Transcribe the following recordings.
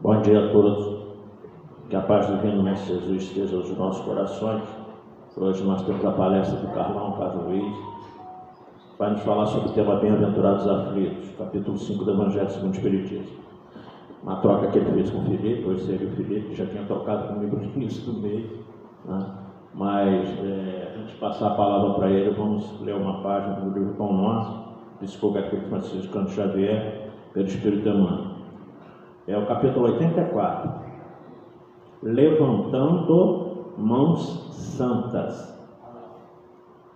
Bom dia a todos. Que a paz divina Mestre Jesus esteja nos nossos corações. Hoje nós temos a palestra do Carlos Luiz. Vai nos falar sobre o tema Bem-aventurados aflitos, capítulo 5 do Evangelho segundo o Espiritismo. Uma troca que ele fez com o Felipe, hoje seria o Felipe, que já tinha trocado comigo no início do mês, né? Mas antes de passar a palavra para ele, vamos ler uma página do livro Pão Nosso, Psicografia de Francisco Cândido Xavier, pelo Espírito Emmanuel. É o capítulo 84. Levantando mãos santas.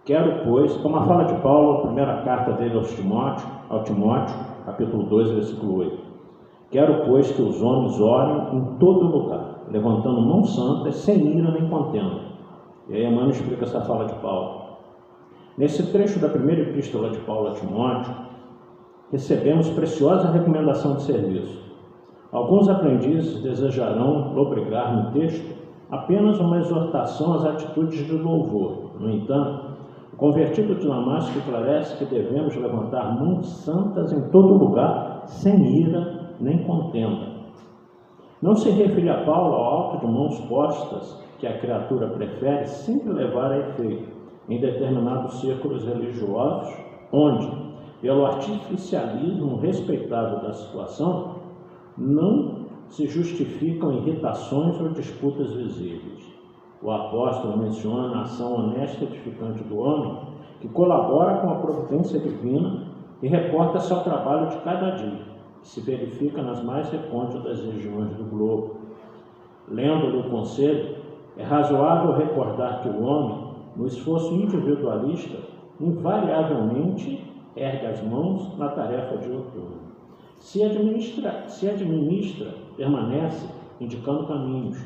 Quero, pois, como a fala de Paulo, a primeira carta dele ao Timóteo, capítulo 2, versículo 8. Quero, pois, que os homens orem em todo lugar, levantando mãos santas, sem ira nem contenda. E aí Emmanuel explica essa fala de Paulo. Nesse trecho da primeira epístola de Paulo a Timóteo, recebemos preciosa recomendação de serviço. Alguns aprendizes desejarão lobrigar no texto apenas uma exortação às atitudes de louvor. No entanto, o convertido de Damasco esclarece que devemos levantar mãos santas em todo lugar, sem ira nem contenda. Não se refere a Paulo ao alto de mãos postas que a criatura prefere sempre levar a efeito em determinados círculos religiosos, onde, pelo artificialismo respeitável da situação, não se justificam irritações ou disputas visíveis. O apóstolo menciona a ação honesta e edificante do homem, que colabora com a providência divina e reporta-se ao trabalho de cada dia, que se verifica nas mais recônditas regiões do globo. Lendo-lhe o conselho, é razoável recordar que o homem, no esforço individualista, invariavelmente ergue as mãos na tarefa de outrora. Se administra, permanece indicando caminhos.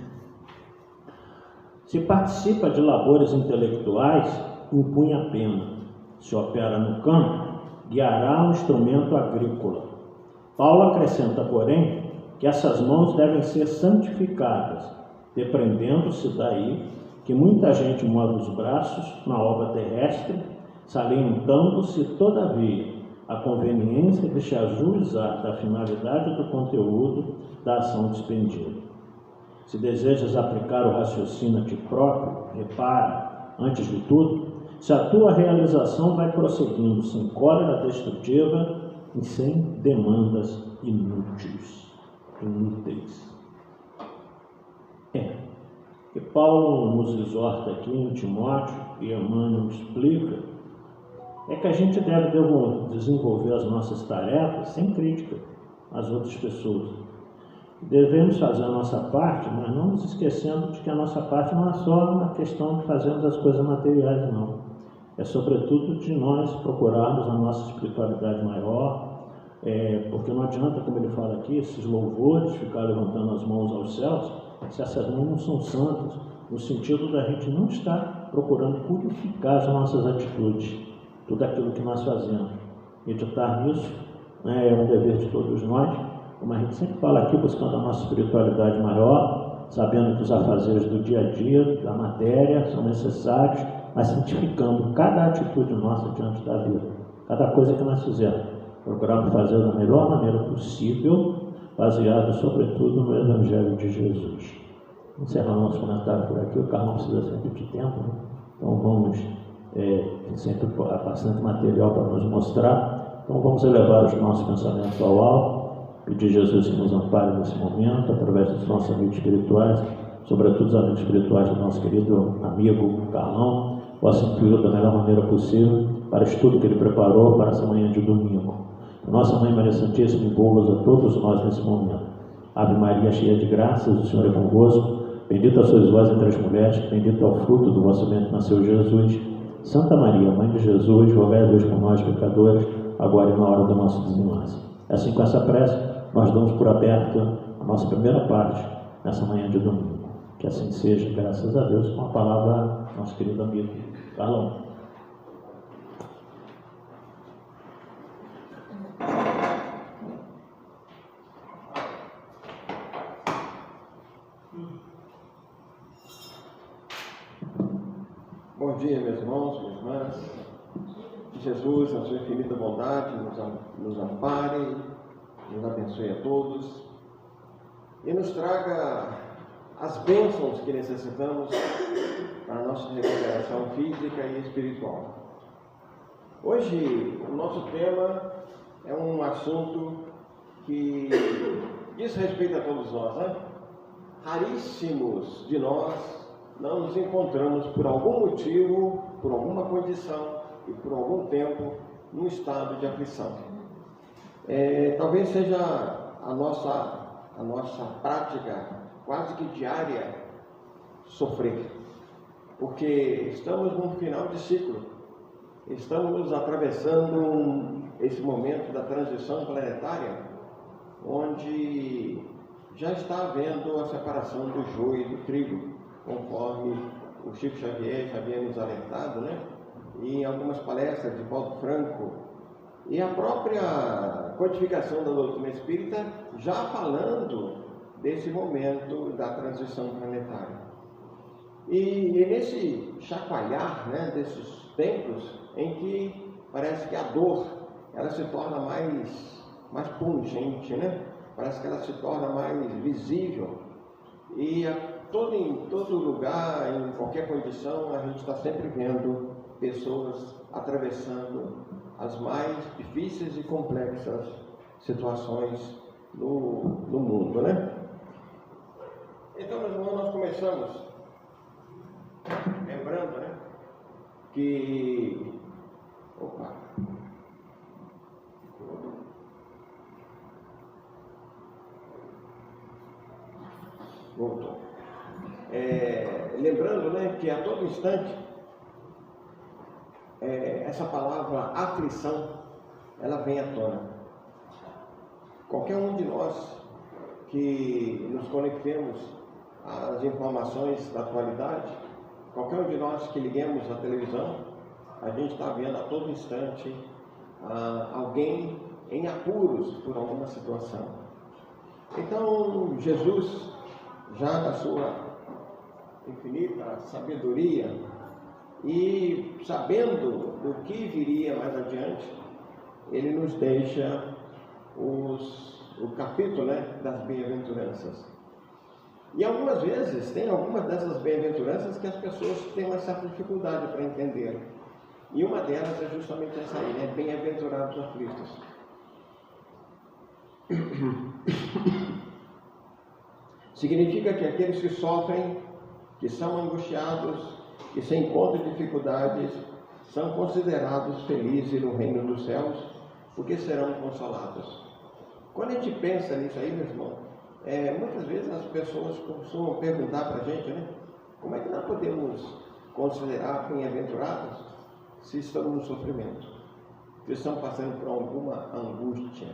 Se participa de labores intelectuais, impunha a pena. Se opera no campo, guiará um instrumento agrícola. Paulo acrescenta, porém, que essas mãos devem ser santificadas, depreendendo-se daí que muita gente move os braços na obra terrestre, salientando-se, todavia, a conveniência de se ajuizar da finalidade do conteúdo da ação despendida. Se desejas aplicar o raciocínio a ti próprio, repara, antes de tudo, se a tua realização vai prosseguindo sem cólera destrutiva e sem demandas inúteis. Que Paulo nos exorta aqui em Timóteo, e Emmanuel explica, é que a gente deve desenvolver as nossas tarefas sem crítica às outras pessoas. Devemos fazer a nossa parte, mas não nos esquecendo de que a nossa parte não é só uma questão de fazermos as coisas materiais, não. É sobretudo de nós procurarmos a nossa espiritualidade maior, porque não adianta, como ele fala aqui, esses louvores, ficar levantando as mãos aos céus, se essas mãos não são santas, no sentido da gente não estar procurando purificar as nossas atitudes, tudo aquilo que nós fazemos. Meditar nisso é um dever de todos nós, como a gente sempre fala aqui, buscando a nossa espiritualidade maior, sabendo que os afazeres do dia a dia, da matéria, são necessários, mas santificando cada atitude nossa diante da vida, cada coisa que nós fizermos, procuramos fazer da melhor maneira possível, baseado sobretudo no Evangelho de Jesus. Encerrando nosso comentário por aqui, o Carlos precisa sempre de tempo, né? Então vamos, sempre há bastante material para nos mostrar, então vamos elevar os nossos pensamentos ao alto, pedir Jesus que nos ampare nesse momento, através dos nossos amigos espirituais, sobretudo os amigos espirituais do nosso querido amigo Carlão, possa incluí-lo da melhor maneira possível para o estudo que ele preparou para essa manhã de domingo. Nossa Mãe Maria Santíssima, envolva-nos a todos nós nesse momento. Ave Maria, cheia de graças, o Senhor é convosco. Bendita sois vós entre as mulheres, bendito é o fruto do vosso ventre, nasceu Jesus. Santa Maria, Mãe de Jesus, rogai a Deus por nós, pecadores, agora e na hora do nosso desenlace. Assim, com essa prece, nós damos por aberta a nossa primeira parte nessa manhã de domingo. Que assim seja, graças a Deus, com a palavra do nosso querido amigo Carlão. Bom dia, meus irmãos, minhas irmãs. Que Jesus, na sua infinita bondade, nos ampare, nos abençoe a todos. e nos traga as bênçãos que necessitamos para a nossa recuperação física e espiritual. Hoje, o nosso tema é um assunto que diz respeito a todos nós, né? Raríssimos de nós não nos encontramos por algum motivo, por alguma condição e por algum tempo num estado de aflição. Talvez seja a nossa prática quase que diária sofrer, porque estamos num final de ciclo, estamos atravessando esse momento da transição planetária, onde já está havendo a separação do joio e do trigo, conforme o Chico Xavier já havia nos alertado, né? E em algumas palestras de Paulo Franco, e a própria codificação da doutrina espírita já falando desse momento da transição planetária. E nesse chacoalhar, né, desses tempos em que parece que a dor ela se torna mais pungente, né? Parece que ela se torna mais visível, e em todo lugar, em qualquer condição, a gente está sempre vendo pessoas atravessando as mais difíceis e complexas situações no mundo, né? Então, meus irmãos, nós começamos lembrando, né, que... Voltou. Lembrando, né, que a todo instante essa palavra aflição ela vem à tona. Qualquer um de nós que nos conectemos às informações da atualidade, qualquer um de nós que liguemos a televisão, a gente está vendo a todo instante alguém em apuros por alguma situação. Então, Jesus, já na sua infinita sabedoria e sabendo do que viria mais adiante, ele nos deixa o capítulo, né, das bem-aventuranças. E algumas vezes tem algumas dessas bem-aventuranças que as pessoas têm uma certa dificuldade para entender. E uma delas é justamente essa aí, né? Bem-aventurados os aflitos. Significa que aqueles que sofrem, que são angustiados, que se encontram em dificuldades, são considerados felizes no reino dos céus, porque serão consolados. Quando a gente pensa nisso aí, meu irmão, muitas vezes as pessoas costumam perguntar para a gente, né? Como é que nós podemos considerar bem-aventurados se estamos no sofrimento? Se estamos passando por alguma angústia?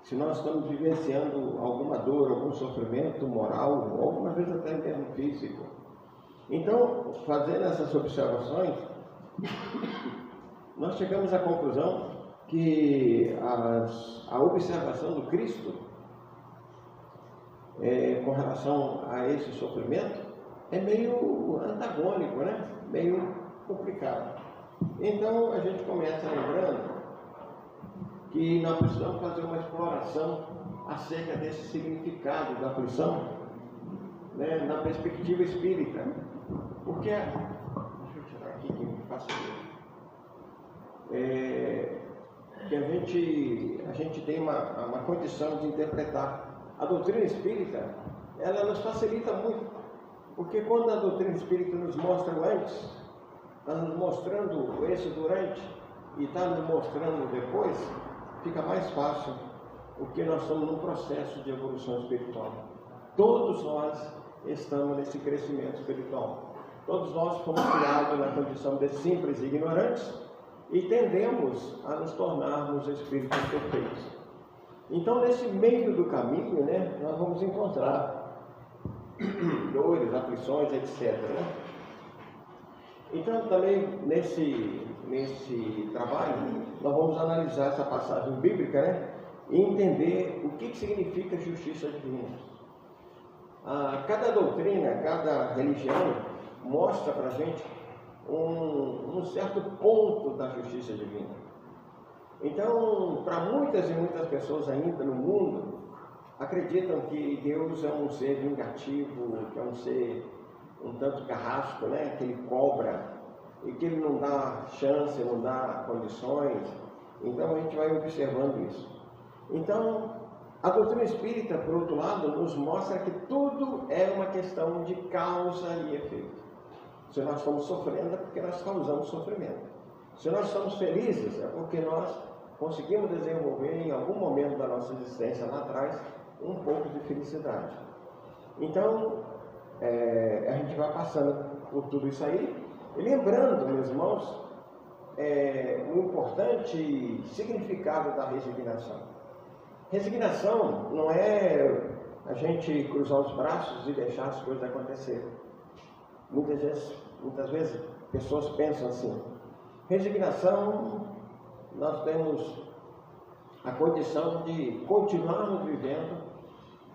Se nós estamos vivenciando alguma dor, algum sofrimento moral, ou algumas vezes até mesmo físico. Então, fazendo essas observações, nós chegamos à conclusão que a observação do Cristo com relação a esse sofrimento é meio antagônico, né? Meio complicado. Então, a gente começa lembrando que nós precisamos fazer uma exploração acerca desse significado da aflição, né, na perspectiva espírita. Porque, deixa eu tirar aqui que me facilita, que a gente tem uma condição de interpretar. A doutrina espírita, ela nos facilita muito, porque quando a doutrina espírita nos mostra o antes, está nos mostrando esse durante e está nos mostrando depois, fica mais fácil, porque nós estamos num processo de evolução espiritual. Todos nós estamos nesse crescimento espiritual. Todos nós fomos criados na condição de simples e ignorantes e tendemos a nos tornarmos espíritos perfeitos. Então, nesse meio do caminho, né, nós vamos encontrar dores, aflições, etc. Né? Então, também nesse trabalho, nós vamos analisar essa passagem bíblica, né, e entender o que significa justiça divina. Cada doutrina, cada religião mostra para a gente um certo ponto da justiça divina. Então, para muitas e muitas pessoas ainda no mundo, acreditam que Deus é um ser vingativo, que é um ser um tanto carrasco, né? Que ele cobra e que ele não dá chance, não dá condições. Então a gente vai observando isso. Então, a doutrina espírita, por outro lado, nos mostra que tudo é uma questão de causa e efeito. Se nós estamos sofrendo, é porque nós causamos sofrimento. Se nós estamos felizes, é porque nós conseguimos desenvolver em algum momento da nossa existência lá atrás um pouco de felicidade. Então, a gente vai passando por tudo isso aí, e lembrando, meus irmãos, o importante significado da resignação. Resignação não é a gente cruzar os braços e deixar as coisas acontecerem. Muitas vezes pessoas pensam assim: resignação, nós temos a condição de continuarmos vivendo,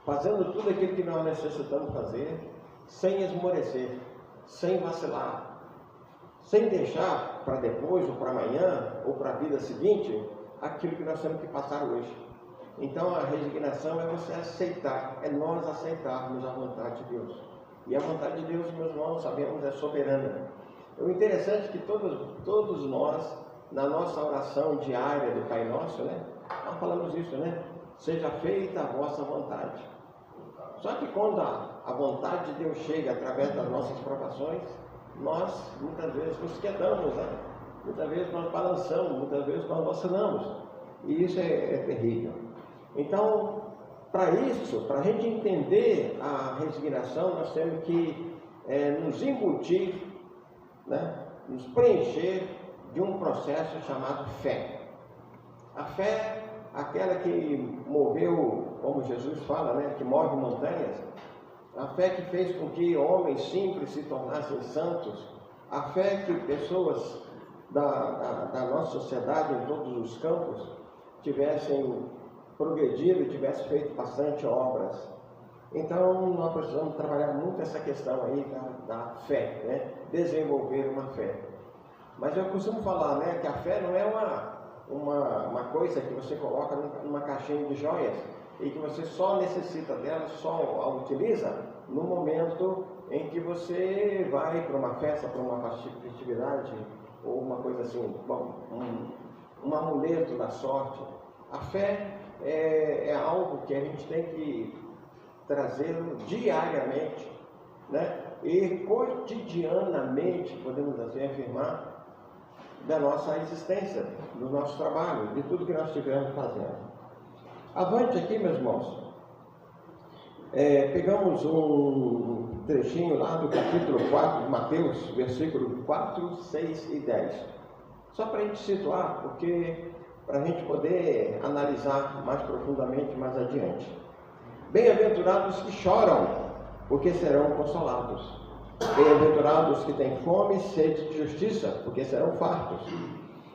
fazendo tudo aquilo que nós necessitamos fazer, sem esmorecer, sem vacilar, sem deixar para depois, ou para amanhã, ou para a vida seguinte, aquilo que nós temos que passar hoje. Então a resignação é você aceitar, é nós aceitarmos a vontade de Deus. E a vontade de Deus, meus irmãos, sabemos, é soberana. O interessante é que todos nós, na nossa oração diária do Pai Nosso, né, nós falamos isso, né? Seja feita a vossa vontade. Só que quando a vontade de Deus chega através das nossas provações, nós muitas vezes nos quedamos, né? Muitas vezes nós balançamos, muitas vezes nós vacilamos. E isso é terrível. Então, para isso, para a gente entender a resignação, nós temos que nos embutir, né? Nos preencher de um processo chamado fé. A fé, aquela que moveu, como Jesus fala, né? Que move montanhas. A fé que fez com que homens simples se tornassem santos. A fé que pessoas da nossa sociedade, em todos os campos, tivessem progredido, tivessem feito bastante obras. Então, nós precisamos trabalhar muito essa questão aí da fé, né? Desenvolver uma fé. Mas eu costumo falar, né, que a fé não é uma coisa que você coloca numa caixinha de joias e que você só necessita dela, só a utiliza no momento em que você vai para uma festa, para uma festividade ou uma coisa assim, um amuleto da sorte. A fé é algo que a gente tem que trazê-lo diariamente, né? E cotidianamente, podemos assim afirmar, da nossa existência, do nosso trabalho, de tudo que nós estivermos fazendo. Avante aqui, meus irmãos. Pegamos um trechinho lá do capítulo 4 de Mateus, versículo 4, 6 e 10. Só para a gente situar, porque para a gente poder analisar mais profundamente mais adiante. Bem-aventurados que choram, porque serão consolados. Bem-aventurados que têm fome e sede de justiça, porque serão fartos.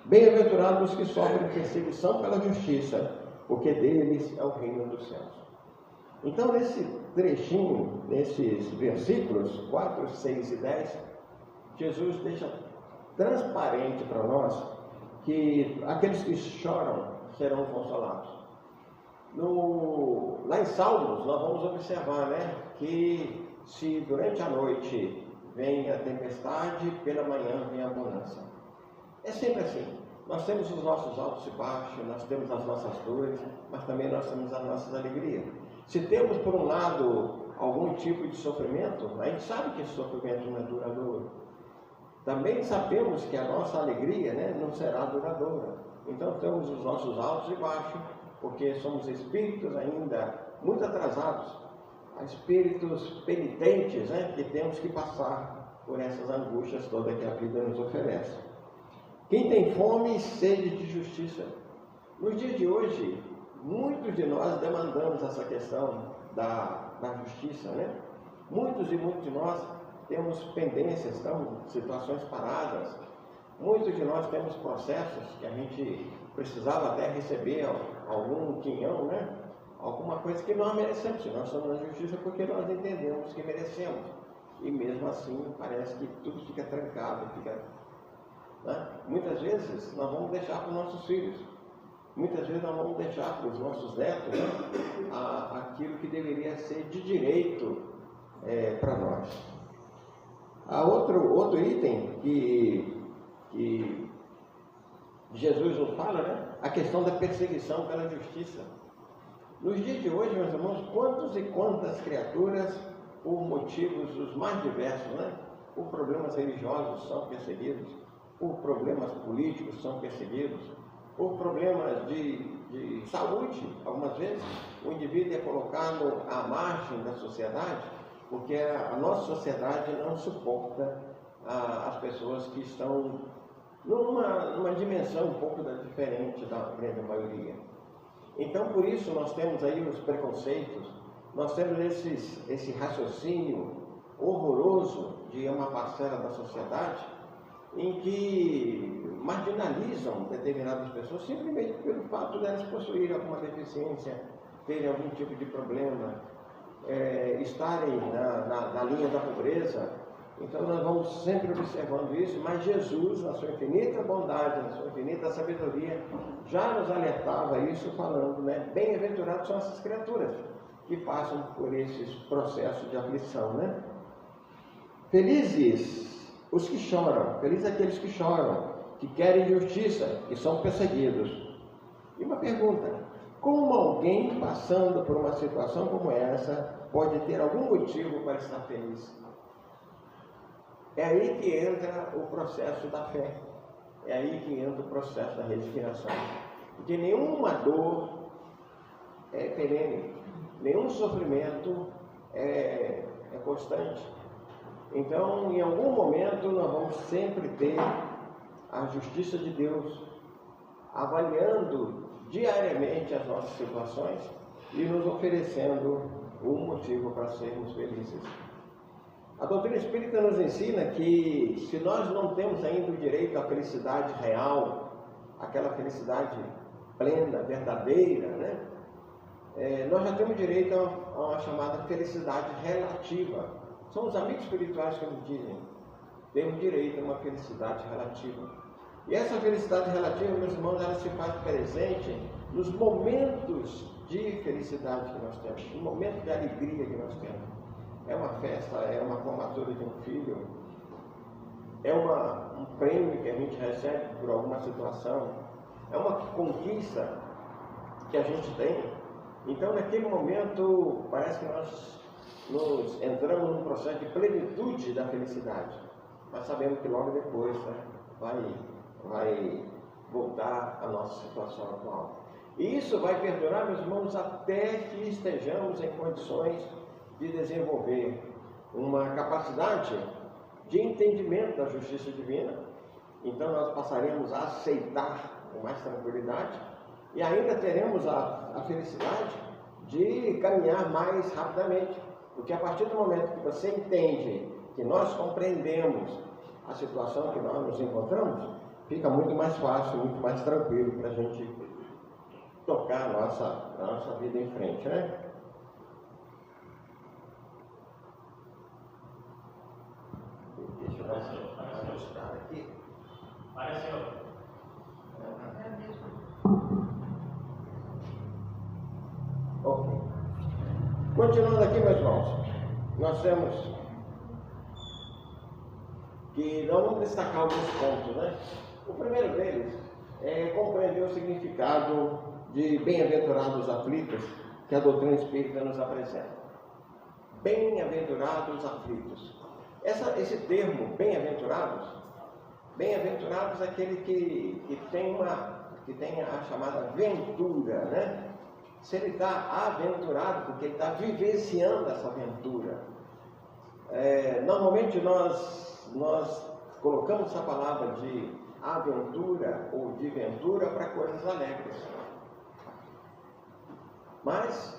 Bem-aventurados que sofrem perseguição pela justiça, porque deles é o reino dos céus. Então, nesse trechinho, nesses versículos 4, 6 e 10, Jesus deixa transparente para nós que aqueles que choram serão consolados. Lá em Salmos, nós vamos observar, né, que se durante a noite vem a tempestade, pela manhã vem a bonança. É sempre assim. Nós temos os nossos altos e baixos, nós temos as nossas dores, mas também nós temos as nossas alegrias. Se temos, por um lado, algum tipo de sofrimento, a gente sabe que esse sofrimento não é duradouro. Também sabemos que a nossa alegria, né, não será duradoura. Então temos os nossos altos e baixos, porque somos espíritos ainda muito atrasados, espíritos penitentes, né, que temos que passar por essas angústias todas que a vida nos oferece. Quem tem fome e sede de justiça? Nos dias de hoje, muitos de nós demandamos essa questão da justiça, né? Muitos e muitos de nós temos pendências, situações paradas. Muitos de nós temos processos que a gente precisava até receber algum quinhão, né? Alguma coisa que nós merecemos. Nós estamos na justiça porque nós entendemos que merecemos. E mesmo assim, parece que tudo fica trancado, né? Muitas vezes nós vamos deixar para os nossos filhos. muitas vezes nós vamos deixar para os nossos netos, né, aquilo que deveria ser de direito para nós. Há outro item que Jesus nos fala, né? A questão da perseguição pela justiça. Nos dias de hoje, meus irmãos, quantos e quantas criaturas, por motivos os mais diversos, né? Por problemas religiosos são perseguidos, por problemas políticos são perseguidos, por problemas de saúde. Algumas vezes o indivíduo é colocado à margem da sociedade, porque a nossa sociedade não suporta as pessoas que estão numa dimensão um pouco diferente da grande maioria. Então, por isso, nós temos aí os preconceitos, nós temos esse raciocínio horroroso de uma parcela da sociedade em que marginalizam determinadas pessoas simplesmente pelo fato de elas possuírem alguma deficiência, terem algum tipo de problema, estarem na linha da pobreza. Então nós vamos sempre observando isso, mas Jesus, na sua infinita bondade, na sua infinita sabedoria, já nos alertava isso falando, né? Bem-aventurados são essas criaturas que passam por esses processos de aflição, né? Felizes os que choram, felizes aqueles que choram, que querem justiça, que são perseguidos. E uma pergunta: como alguém passando por uma situação como essa pode ter algum motivo para estar feliz? É aí que entra o processo da fé, é aí que entra o processo da resignação. Porque nenhuma dor é perene, nenhum sofrimento é constante. Então, em algum momento, nós vamos sempre ter a justiça de Deus avaliando diariamente as nossas situações e nos oferecendo um motivo para sermos felizes. A doutrina espírita nos ensina que se nós não temos ainda o direito à felicidade real, aquela felicidade plena, verdadeira, né? Nós já temos direito a uma chamada felicidade relativa. São os amigos espirituais que nos dizem: temos direito a uma felicidade relativa. E essa felicidade relativa, meus irmãos, ela se faz presente nos momentos de felicidade que nós temos, nos momentos de alegria que nós temos. É uma festa, é uma formatura de um filho, é um prêmio que a gente recebe por alguma situação, é uma conquista que a gente tem. Então, naquele momento, parece que nós nos entramos num processo de plenitude da felicidade, mas sabemos que logo depois, né, vai voltar a nossa situação atual. E isso vai perdurar, meus irmãos, até que estejamos em condições de desenvolver uma capacidade de entendimento da justiça divina. Então nós passaremos a aceitar com mais tranquilidade e ainda teremos a felicidade de caminhar mais rapidamente, porque a partir do momento que você entende que nós compreendemos a situação que nós nos encontramos, fica muito mais fácil, muito mais tranquilo para a gente tocar a nossa vida em frente, né? Deixa eu mostrar aqui. Apareceu. Ok. Continuando aqui, meus irmãos, nós temos que nós vamos destacar alguns pontos, né? O primeiro deles é compreender o significado de bem-aventurados aflitos que a doutrina espírita nos apresenta. Bem-aventurados aflitos. Esse termo, bem-aventurados é aquele que tem a chamada ventura, né? Se ele está aventurado, porque ele está vivenciando essa aventura. Normalmente nós colocamos essa palavra de aventura ou de ventura para coisas alegres. Mas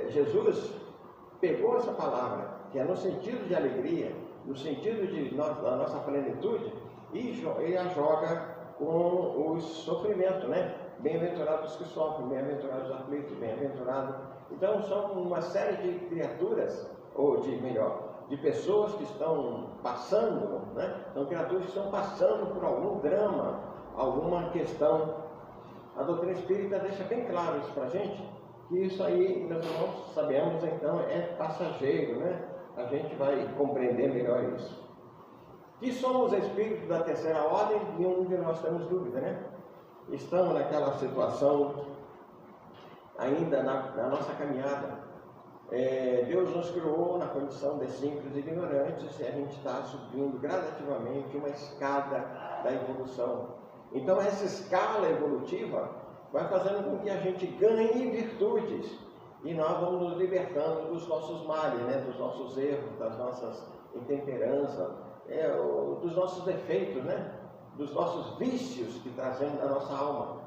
Jesus pegou essa palavra, que é no sentido de alegria, no sentido da nossa plenitude, e a joga com o sofrimento, né? Bem-aventurados que sofrem, bem-aventurados os aflitos, bem-aventurados. Então são uma série de criaturas, de pessoas que estão passando, né? São criaturas que estão passando por algum drama, alguma questão A doutrina espírita deixa bem claro isso para a gente, que isso aí, meus irmãos, sabemos então, é passageiro, né? A gente vai compreender melhor isso. Que somos espíritos da terceira ordem, nenhum de nós temos dúvida, né? Estamos naquela situação ainda na nossa caminhada. Deus nos criou na condição de simples e ignorantes e a gente está subindo gradativamente uma escada da evolução. Então essa escala evolutiva vai fazendo com que a gente ganhe virtudes e nós vamos nos libertando dos nossos males, né? Dos nossos erros, das nossas intemperanças, dos nossos defeitos, né? Dos nossos vícios que trazemos da nossa alma.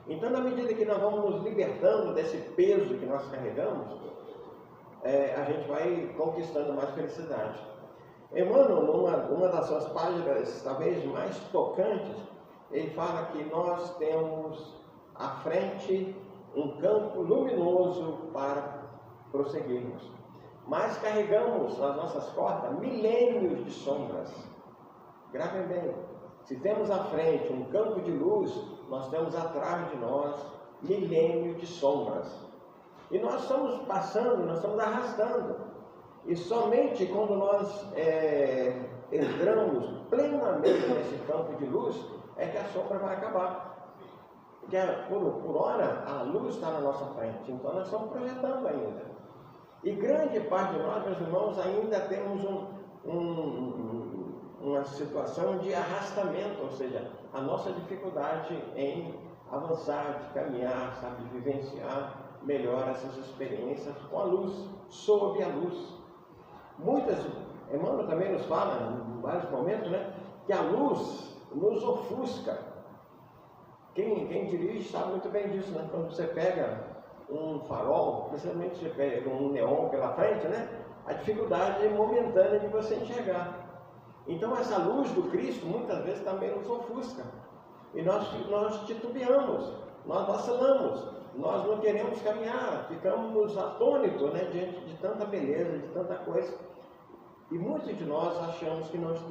Então, na medida que nós vamos nos libertando desse peso que nós carregamos, a gente vai conquistando mais felicidade. Emmanuel, numa das suas páginas talvez mais tocantes, ele fala que nós temos à frente um campo luminoso para prosseguirmos, mas carregamos nas nossas costas milênios de sombras. Gravem bem, se temos à frente um campo de luz, nós temos atrás de nós milênios de sombras. E nós estamos passando, nós estamos arrastando. E somente quando nós entramos plenamente nesse campo de luz, é que a sombra vai acabar. Porque por hora a luz está na nossa frente, então nós estamos projetando ainda. E grande parte de nós, meus irmãos, ainda temos uma situação de arrastamento, ou seja, a nossa dificuldade em avançar, de caminhar, sabe, de vivenciar melhor essas experiências com a luz, sob a luz. Emmanuel também nos fala, em vários momentos, né, que a luz nos ofusca. Quem dirige sabe muito bem disso, né? Quando você pega um farol, principalmente você pega um neon pela frente, né? A dificuldade momentânea de você enxergar. Então essa luz do Cristo muitas vezes também nos ofusca. E nós titubeamos, nós vacilamos, nós não queremos caminhar, ficamos atônitos, né, diante de tanta beleza, de tanta coisa. E muitos de nós achamos que nós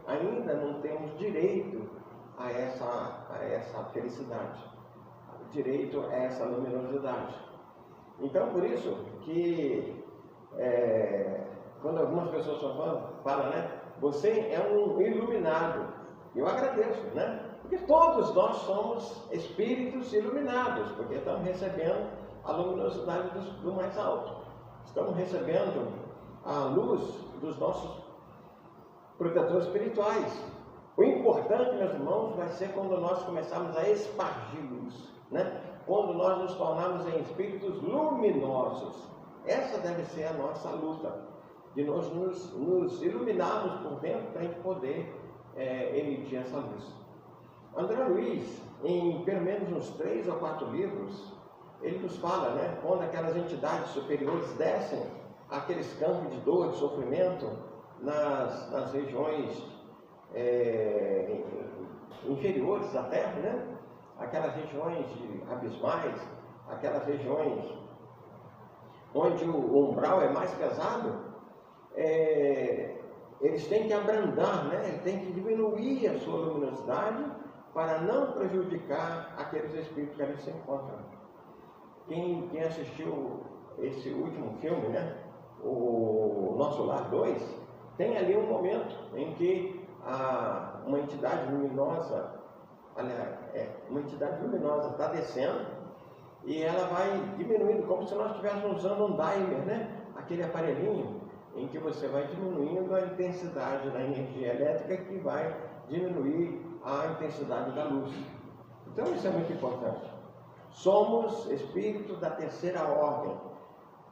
ainda não temos direito a essa felicidade, direito a essa luminosidade. Então, por isso que quando algumas pessoas falam, né, você é um iluminado, eu agradeço, né? Porque todos nós somos espíritos iluminados, porque estamos recebendo a luminosidade do mais alto. Estamos recebendo a luz dos nossos protetores espirituais. O importante, meus irmãos, vai ser quando nós começarmos a espargir luz, né? Quando nós nos tornarmos em espíritos luminosos. Essa deve ser a nossa luta, de nós nos iluminarmos por dentro para a gente poder emitir essa luz. André Luiz, em pelo menos uns 3 ou 4 livros, ele nos fala, né, quando aquelas entidades superiores descem aqueles campos de dor, de sofrimento, nas regiões inferiores da Terra, né, aquelas regiões abismais, aquelas regiões onde o umbral é mais pesado, eles têm que abrandar, né, têm que diminuir a sua luminosidade para não prejudicar aqueles espíritos que ali se encontram. Quem assistiu esse último filme, né, o Nosso Lar 2, tem ali um momento em que uma entidade luminosa, está descendo e ela vai diminuindo, como se nós estivéssemos usando um dimer, né, aquele aparelhinho em que você vai diminuindo a intensidade da energia elétrica que vai diminuir a intensidade da luz. Então isso é muito importante. Somos espíritos da terceira ordem.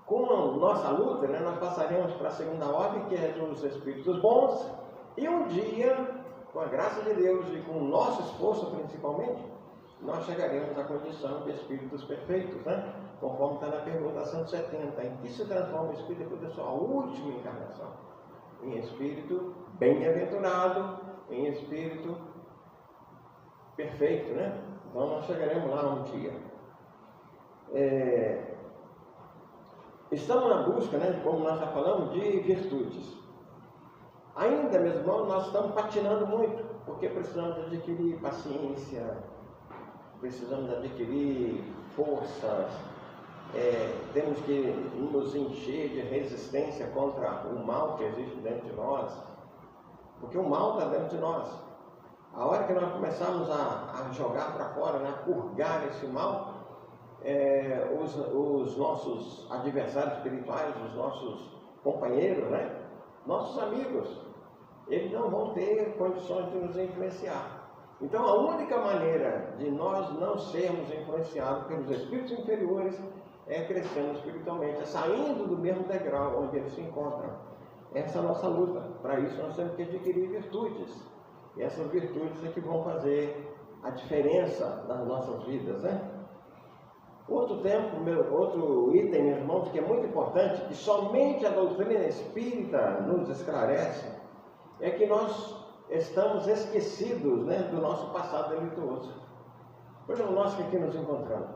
Com a nossa luta, né, nós passaremos para a segunda ordem, que é dos espíritos bons, e um dia, com a graça de Deus e com o nosso esforço principalmente, nós chegaremos à condição de espíritos perfeitos, né? Conforme está na pergunta 170, em que se transforma o espírito depois da sua última encarnação? Em espírito bem-aventurado, em espírito perfeito, né? Então nós chegaremos lá um dia. Estamos na busca, né, como nós já falamos, de virtudes. Ainda, meus irmãos, nós estamos patinando muito, porque precisamos adquirir paciência, precisamos adquirir forças, temos que nos encher de resistência contra o mal que existe dentro de nós, porque o mal está dentro de nós. A hora que nós começarmos a jogar para fora, né, a purgar esse mal, os nossos adversários espirituais, os nossos companheiros, né, nossos amigos, eles não vão ter condições de nos influenciar. Então, a única maneira de nós não sermos influenciados pelos espíritos inferiores é crescendo espiritualmente, é saindo do mesmo degrau onde eles se encontram. Essa é a nossa luta. Para isso, nós temos que adquirir virtudes. E essas virtudes é que vão fazer a diferença nas nossas vidas, né? Outro item, meus irmãos, que é muito importante, que somente a doutrina espírita nos esclarece, é que nós estamos esquecidos, né, do nosso passado delituoso. Por exemplo, nós que aqui nos encontramos.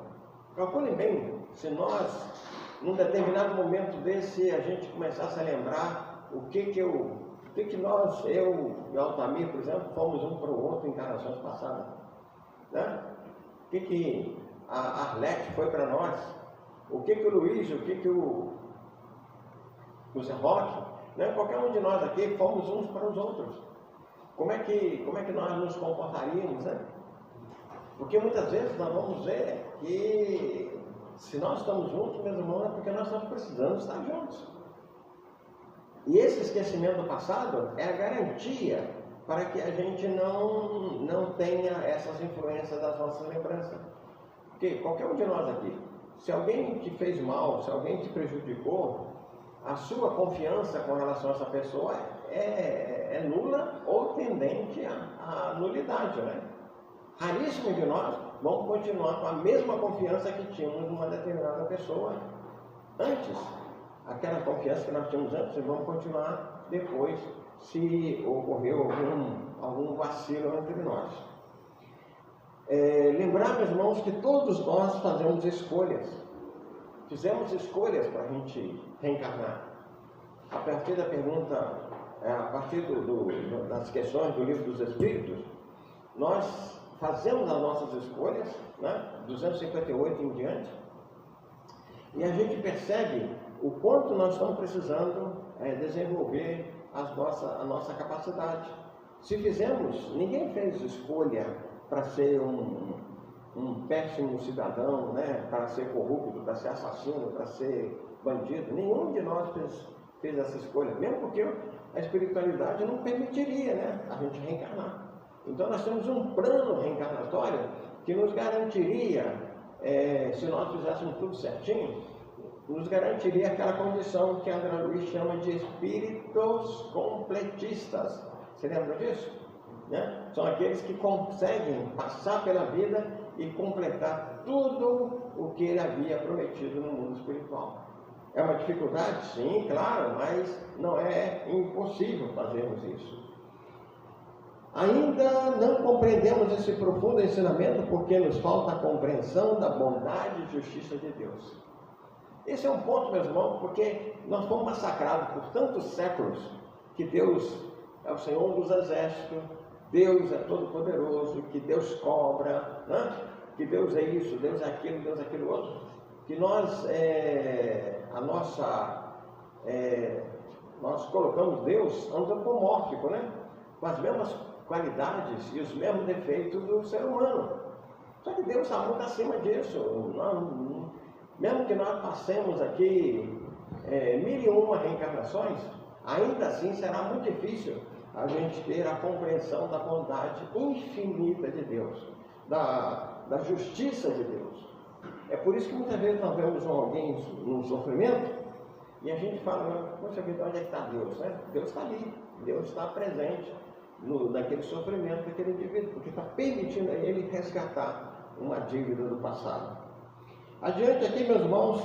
Calculem bem, se nós, num determinado momento desse, a gente começasse a lembrar o que nós, eu e Altamir, por exemplo, fomos um para o outro em encarnações passadas. Né? O que a Arlete foi para nós, o que o Luiz, o que o Zé Roque, né? Qualquer um de nós aqui fomos uns para os outros. Como é que nós nos comportaríamos, né? Porque muitas vezes nós vamos ver que se nós estamos juntos, meus irmãos, é porque nós estamos precisando estar juntos. E esse esquecimento do passado é a garantia para que a gente não tenha essas influências das nossas lembranças. Porque qualquer um de nós aqui, se alguém te fez mal, se alguém te prejudicou, a sua confiança com relação a essa pessoa é nula ou tendente à nulidade, né? Raríssimos de nós vão continuar com a mesma confiança que tínhamos numa determinada pessoa antes. Aquela confiança que nós tínhamos antes, e vamos continuar depois, se ocorreu algum vacilo entre nós. Lembrar, meus irmãos, que todos nós fazemos escolhas. Fizemos escolhas para a gente reencarnar. A partir da pergunta, a partir das questões do Livro dos Espíritos, nós fazemos as nossas escolhas, né, 258 em diante, e a gente percebe o quanto nós estamos precisando desenvolver a nossa capacidade. Se fizemos, ninguém fez escolha para ser um péssimo cidadão, né, para ser corrupto, para ser assassino, para ser bandido. Nenhum de nós fez essa escolha, mesmo porque a espiritualidade não permitiria, né, a gente reencarnar. Então nós temos um plano reencarnatório que nos garantiria, se nós fizéssemos tudo certinho, nos garantiria aquela condição que André Luiz chama de espíritos completistas. Você lembra disso? Né? São aqueles que conseguem passar pela vida e completar tudo o que ele havia prometido no mundo espiritual. É uma dificuldade? Sim, claro, mas não é impossível fazermos isso. Ainda não compreendemos esse profundo ensinamento porque nos falta a compreensão da bondade e justiça de Deus. Esse é um ponto, meus irmãos, porque nós fomos massacrados por tantos séculos que Deus é o Senhor dos exércitos, Deus é todo-poderoso, que Deus cobra, né? Que Deus é isso, Deus é aquilo outro, que nós colocamos Deus antropomórfico, né? Com as mesmas qualidades e os mesmos defeitos do ser humano. Só que Deus está muito acima disso. Mesmo que nós passemos aqui 1001 reencarnações, ainda assim será muito difícil a gente ter a compreensão da bondade infinita de Deus, da justiça de Deus. É por isso que muitas vezes nós vemos alguém num sofrimento e a gente fala, poxa vida, onde é que está Deus? Né? Deus está ali, Deus está presente naquele sofrimento daquele indivíduo, porque está permitindo a ele resgatar uma dívida do passado. Adiante aqui, meus irmãos,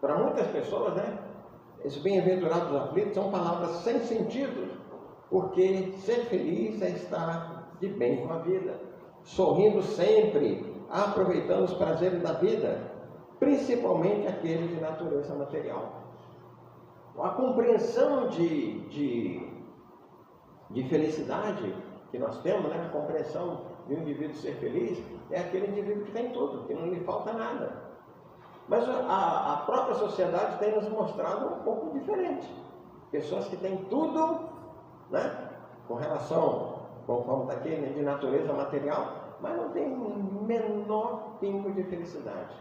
para muitas pessoas, né, esses bem-aventurados aflitos são palavras sem sentido, porque ser feliz é estar de bem com a vida, sorrindo sempre, aproveitando os prazeres da vida, principalmente aqueles de natureza material. A compreensão de felicidade que nós temos, né, a compreensão de um indivíduo ser feliz, é aquele indivíduo que tem tudo, que não lhe falta nada. Mas a própria sociedade tem nos mostrado um pouco diferente. Pessoas que têm tudo, né, com relação, conforme está aqui, né, de natureza material, mas não tem o menor pingo de felicidade.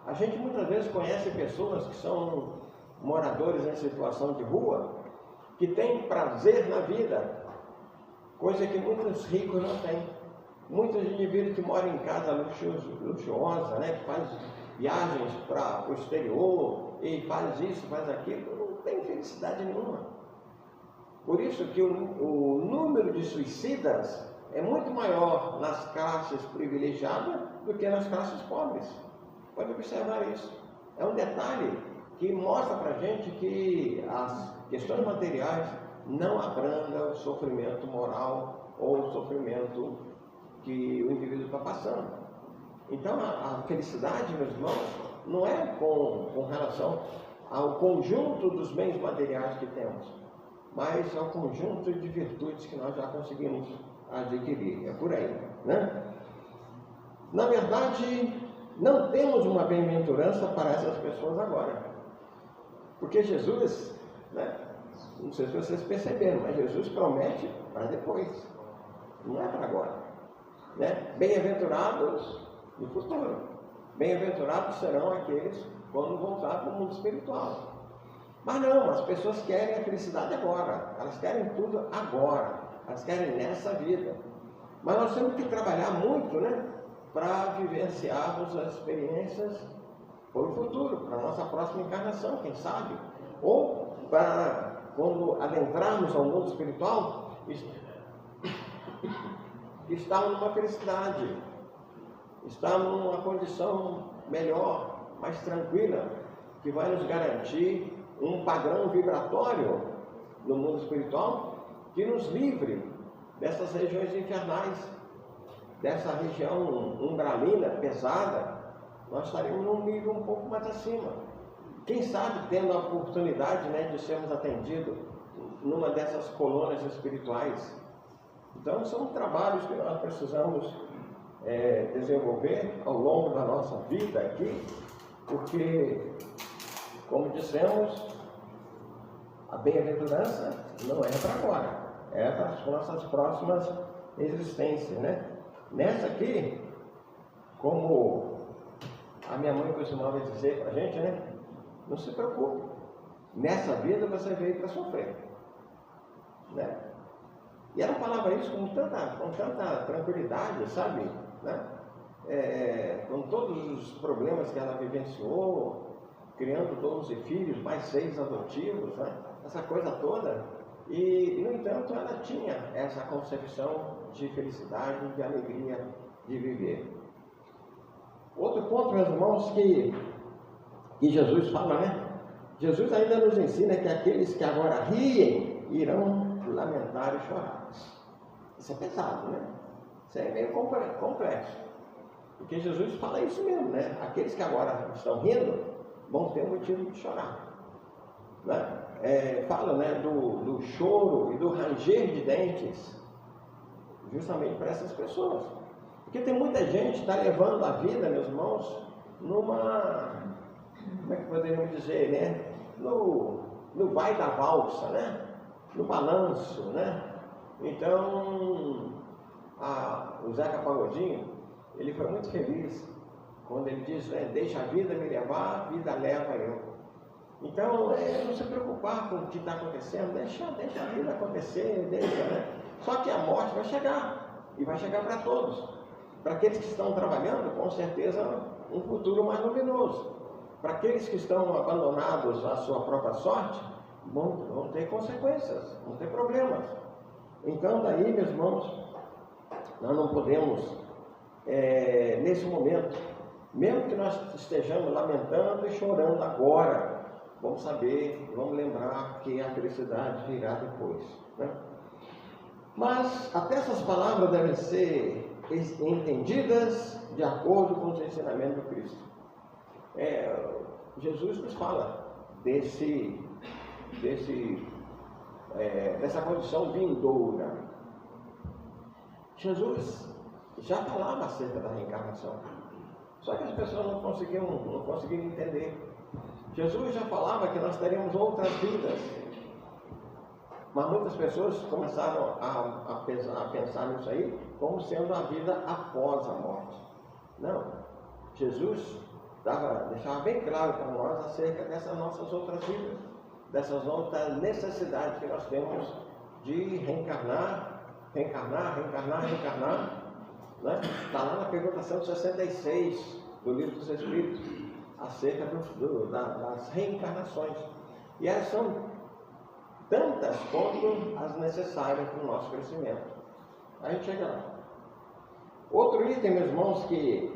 A gente muitas vezes conhece pessoas que são moradores em situação de rua, que têm prazer na vida, coisa que muitos ricos não têm. Muitos indivíduos que moram em casa luxuosa, né, que faz viagens para o exterior e faz isso, faz aquilo, não tem felicidade nenhuma. Por isso que o número de suicidas é muito maior nas classes privilegiadas do que nas classes pobres. Pode observar isso. É um detalhe que mostra para a gente que as questões materiais não abrandam o sofrimento moral ou o sofrimento que o indivíduo está passando. Então, a felicidade, meus irmãos, não é com relação ao conjunto dos bens materiais que temos, mas ao conjunto de virtudes que nós já conseguimos adquirir. É por aí, né? Na verdade, não temos uma bem-aventurança para essas pessoas agora. Porque Jesus, né, não sei se vocês perceberam, mas Jesus promete para depois. Não é para agora. Né? Bem-aventurados no futuro. Bem-aventurados serão aqueles quando voltar para o mundo espiritual. Mas não, as pessoas querem a felicidade agora. Elas querem tudo agora. Elas querem nessa vida. Mas nós temos que trabalhar muito, né, para vivenciarmos as experiências para o futuro, para a nossa próxima encarnação, quem sabe? Ou para, quando adentrarmos ao mundo espiritual, estar numa felicidade, estar numa condição melhor, mais tranquila, que vai nos garantir um padrão vibratório no mundo espiritual que nos livre dessas regiões infernais, dessa região umbralina, pesada. Nós estaremos num nível um pouco mais acima. Quem sabe tendo a oportunidade, né, de sermos atendidos numa dessas colônias espirituais. Então, são trabalhos que nós precisamos desenvolver ao longo da nossa vida aqui, porque, como dissemos, a bem-aventurança não é para agora, é para as nossas próximas existências, né? Nessa aqui, como a minha mãe costumava dizer para a gente, né? Não se preocupe, nessa vida você veio para sofrer, né? E ela falava isso com tanta tranquilidade, sabe? Né? Com todos os problemas que ela vivenciou, criando 12 filhos, mais 6 adotivos, né? Essa coisa toda. E, no entanto, ela tinha essa concepção de felicidade, de alegria de viver. Outro ponto, meus irmãos, que Jesus fala, né? Jesus ainda nos ensina que aqueles que agora riem irão lamentar e chorar. Isso é pesado, né? Isso é meio complexo. Porque Jesus fala isso mesmo, né? Aqueles que agora estão rindo vão ter motivo de chorar. Né? Fala, né, do choro e do ranger de dentes, justamente para essas pessoas. Porque tem muita gente que está levando a vida, meus irmãos, numa, como é que poderíamos dizer, né? No vai da valsa, né? No balanço, né? Então, o Zeca Pagodinho, ele foi muito feliz quando ele diz, né, deixa a vida me levar, a vida leva eu. Então, não se preocupar com o que está acontecendo, deixa a vida acontecer, né? Só que a morte vai chegar, e vai chegar para todos. Para aqueles que estão trabalhando, com certeza, um futuro mais luminoso. Para aqueles que estão abandonados à sua própria sorte, vão ter consequências, vão ter problemas. Então, daí, meus irmãos, nós não podemos, nesse momento, mesmo que nós estejamos lamentando e chorando agora, vamos saber, vamos lembrar que a felicidade virá depois, né? Mas até essas palavras devem ser entendidas de acordo com os ensinamentos do Cristo. Jesus nos fala dessa condição vindoura. Jesus já falava acerca da reencarnação. Só que as pessoas não conseguiram entender. Jesus já falava que nós teríamos outras vidas. Mas muitas pessoas começaram a pensar nisso aí como sendo a vida após a morte. Não. Jesus deixava bem claro para nós acerca dessas nossas outras vidas, dessas outras necessidades que nós temos de reencarnar. Né? Está lá na pergunta 166 do Livro dos Espíritos, acerca das reencarnações. E elas são tantas quanto as necessárias para o nosso crescimento. A gente chega lá. Outro item, meus irmãos, que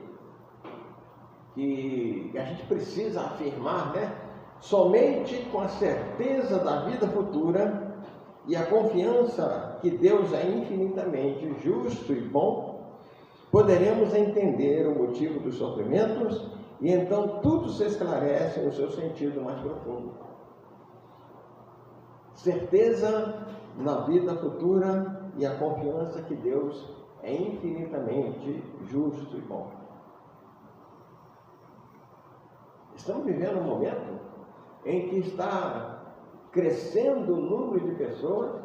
a gente precisa afirmar, né? Somente com a certeza da vida futura e a confiança que Deus é infinitamente justo e bom, poderemos entender o motivo dos sofrimentos e então tudo se esclarece no seu sentido mais profundo. Certeza na vida futura e a confiança que Deus é infinitamente justo e bom. Estamos vivendo um momento em que está crescendo o número de pessoas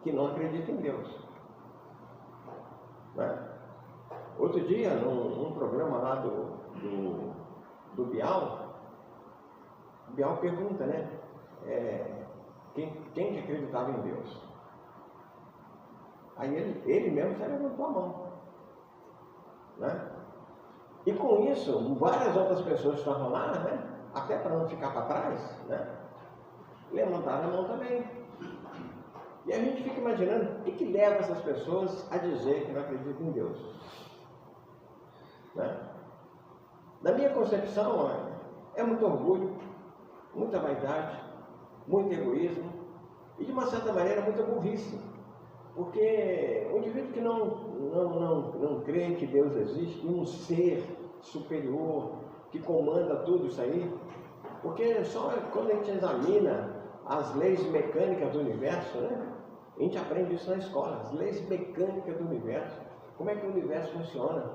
que não acreditam em Deus. Né? Outro dia, num programa lá do Bial, o Bial pergunta, né? Quem que acreditava em Deus? Aí ele mesmo já levantou a mão. Né? E com isso, várias outras pessoas que estavam lá, né? Até para não ficar para trás, né? Levantaram a mão também. E a gente fica imaginando o que leva essas pessoas a dizer que não acreditam em Deus. Né? Na minha concepção, é muito orgulho, muita vaidade, muito egoísmo e, de uma certa maneira, muita burrice. Porque o indivíduo que não crê que Deus existe, um ser superior que comanda tudo isso aí, porque só quando a gente examina as leis mecânicas do universo, né? A gente aprende isso na escola, as leis mecânicas do universo, como é que o universo funciona.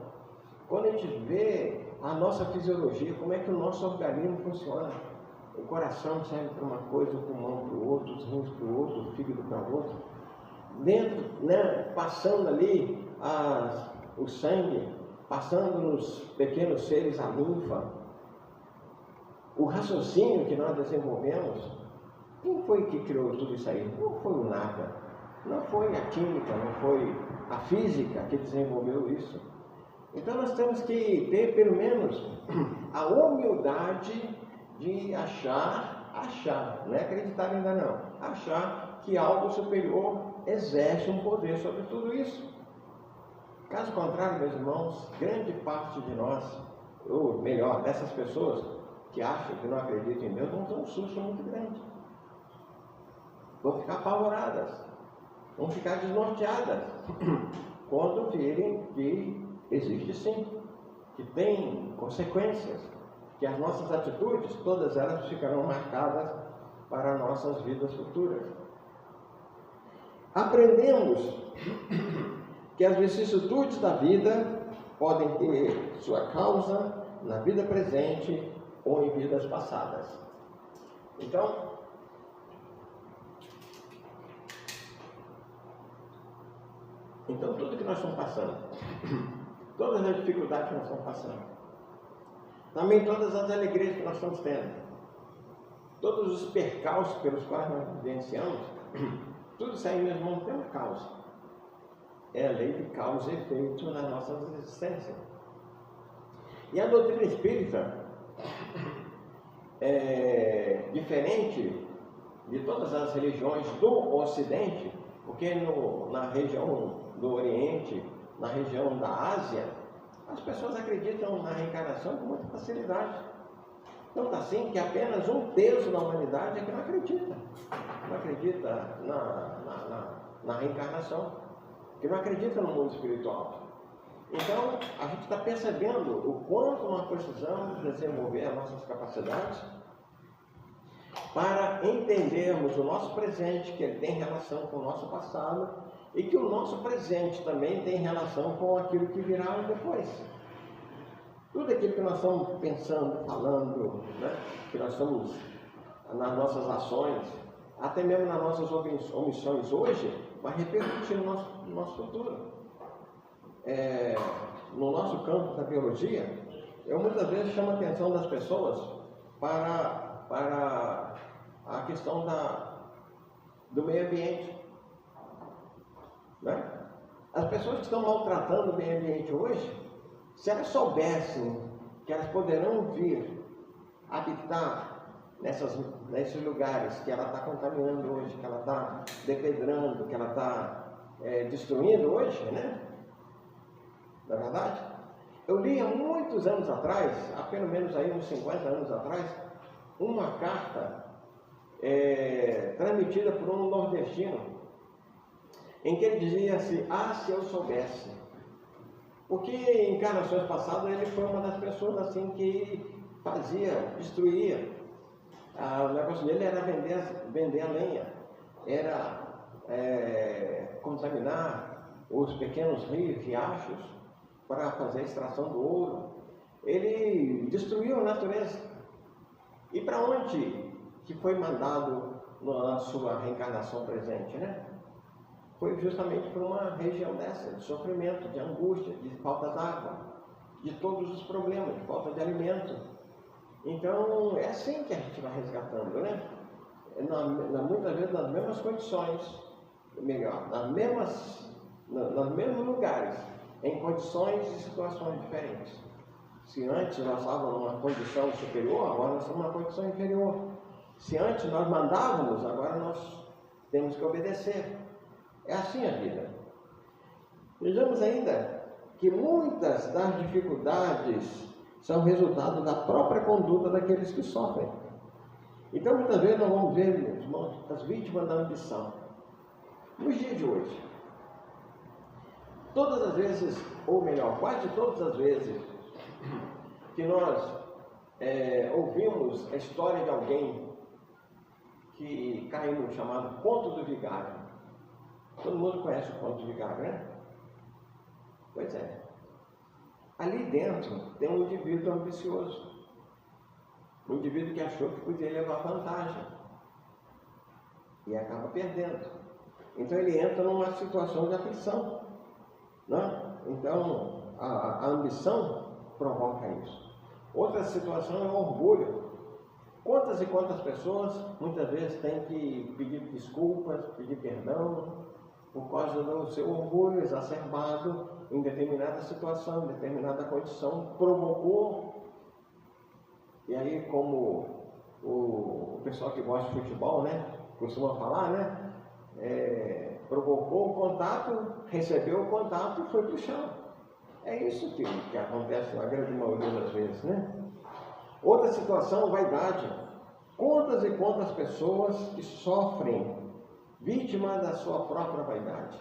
Quando a gente vê a nossa fisiologia, como é que o nosso organismo funciona. O coração serve para uma coisa, o pulmão para o outro, os rins para o outro, o fígado para o outro. Dentro, né, passando ali o sangue, passando nos pequenos seres a linfa, o raciocínio que nós desenvolvemos. Quem foi que criou tudo isso aí? Não foi o nada, não foi a química, não foi a física que desenvolveu isso. Então nós temos que ter pelo menos a humildade de achar, não é acreditar ainda não, achar que algo superior exerce um poder sobre tudo isso. Caso contrário, meus irmãos, grande parte de nós, ou melhor, dessas pessoas que acham que não acreditam em Deus, vão ter um susto muito grande. Vão ficar apavoradas, vão ficar desnorteadas, quando virem que existe sim, que tem consequências, que as nossas atitudes, todas elas ficarão marcadas para nossas vidas futuras. Aprendemos que as vicissitudes da vida podem ter sua causa na vida presente ou em vidas passadas. Então, tudo que nós estamos passando, todas as dificuldades que nós estamos passando, também todas as alegrias que nós estamos tendo, todos os percalços pelos quais nós vivenciamos, tudo isso aí, meus irmãos, tem uma causa. É a lei de causa e efeito na nossa existência. E a doutrina espírita é diferente de todas as religiões do Ocidente, porque na região do Oriente, na região da Ásia, as pessoas acreditam na reencarnação com muita facilidade. Tanto assim que apenas 1/3 da humanidade é que não acredita. Não acredita na reencarnação, que não acredita no mundo espiritual. Então, a gente está percebendo o quanto nós precisamos desenvolver as nossas capacidades para entendermos o nosso presente, que ele tem relação com o nosso passado, e que o nosso presente também tem relação com aquilo que virá depois. Tudo aquilo que nós estamos pensando, falando, né? Que nós estamos nas nossas ações, até mesmo nas nossas omissões hoje, vai repercutir no nosso futuro. No nosso campo da biologia, eu muitas vezes chamo a atenção das pessoas para a questão do meio ambiente. Né? As pessoas que estão maltratando o meio ambiente hoje, se elas soubessem que elas poderão vir habitar nesses lugares que ela está contaminando hoje, que ela está depedrando, que ela está destruindo hoje, né? Na verdade, eu li há muitos anos atrás, há pelo menos aí uns 50 anos atrás, uma carta transmitida por um nordestino, em que ele dizia assim: se eu soubesse. Porque em encarnações passadas ele foi uma das pessoas assim que destruía. O negócio dele era vender a lenha, era contaminar os pequenos rios, riachos, para fazer a extração do ouro. Ele destruiu a natureza. E para onde que foi mandado na sua reencarnação presente, né? Foi justamente para uma região dessa, de sofrimento, de angústia, de falta d'água, de todos os problemas, de falta de alimento. Então, é assim que a gente vai resgatando, né? Muitas vezes nas mesmas condições, melhor, nos mesmos lugares, em condições e situações diferentes. Se antes nós estávamos numa condição superior, agora nós estamos numa condição inferior. Se antes nós mandávamos, agora nós temos que obedecer. É assim a vida. Vejamos ainda que muitas das dificuldades são resultado da própria conduta daqueles que sofrem. Então, muitas vezes nós vamos ver, irmãos, as vítimas da ambição. Nos dias de hoje, todas as vezes, ou melhor, quase todas as vezes que nós ouvimos a história de alguém que caiu no chamado conto do vigário. Todo mundo conhece o conto do vigário, né? Pois é. Ali dentro tem um indivíduo ambicioso. Um indivíduo que achou que podia levar vantagem. E acaba perdendo. Então ele entra numa situação de aflição. Né? Então a ambição provoca isso. Outra situação é o orgulho. Quantas e quantas pessoas muitas vezes têm que pedir desculpas, pedir perdão, por causa do seu orgulho exacerbado em determinada situação, em determinada condição, provocou. E aí, como o pessoal que gosta de futebol, né, costuma falar, né, provocou o contato, recebeu o contato e foi para o chão. É isso que acontece na grande maioria das vezes, né? Outra situação, vaidade. Quantas e quantas pessoas que sofrem vítima da sua própria vaidade,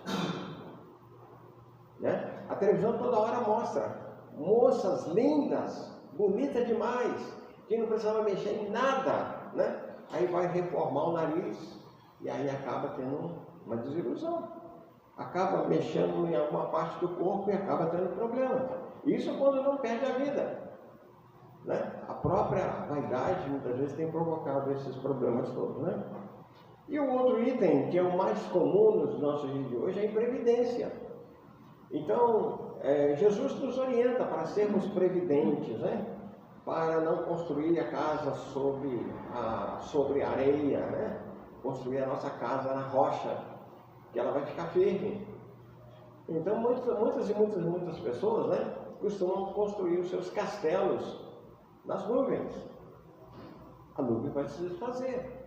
né? A televisão toda hora mostra moças lindas, bonitas demais, que não precisava mexer em nada, né? Aí vai reformar o nariz e aí acaba tendo uma desilusão, acaba mexendo em alguma parte do corpo e acaba tendo problema. Isso quando não perde a vida, né? A própria vaidade muitas vezes tem provocado esses problemas todos, né? E o outro item, que é o mais comum nos nossos dias de hoje, é a imprevidência. Então, Jesus nos orienta para sermos previdentes, né? Para não construir a casa sobre areia, né? Construir a nossa casa na rocha, que ela vai ficar firme. Então, muitas pessoas, né, costumam construir os seus castelos nas nuvens. A nuvem vai se desfazer.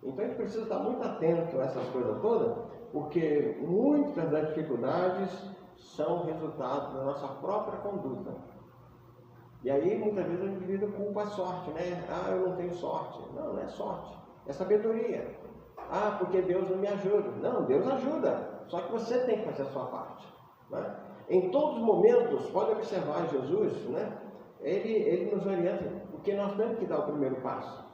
Então a gente precisa estar muito atento a essas coisas todas, porque muitas das dificuldades são resultado da nossa própria conduta. E aí muitas vezes o indivíduo culpa a sorte, né? Eu não tenho sorte. Não é sorte, é sabedoria. Porque Deus não me ajuda. Não, Deus ajuda, só que você tem que fazer a sua parte, né? Em todos os momentos, pode observar Jesus, né? Ele nos orienta, porque nós temos que dar o primeiro passo.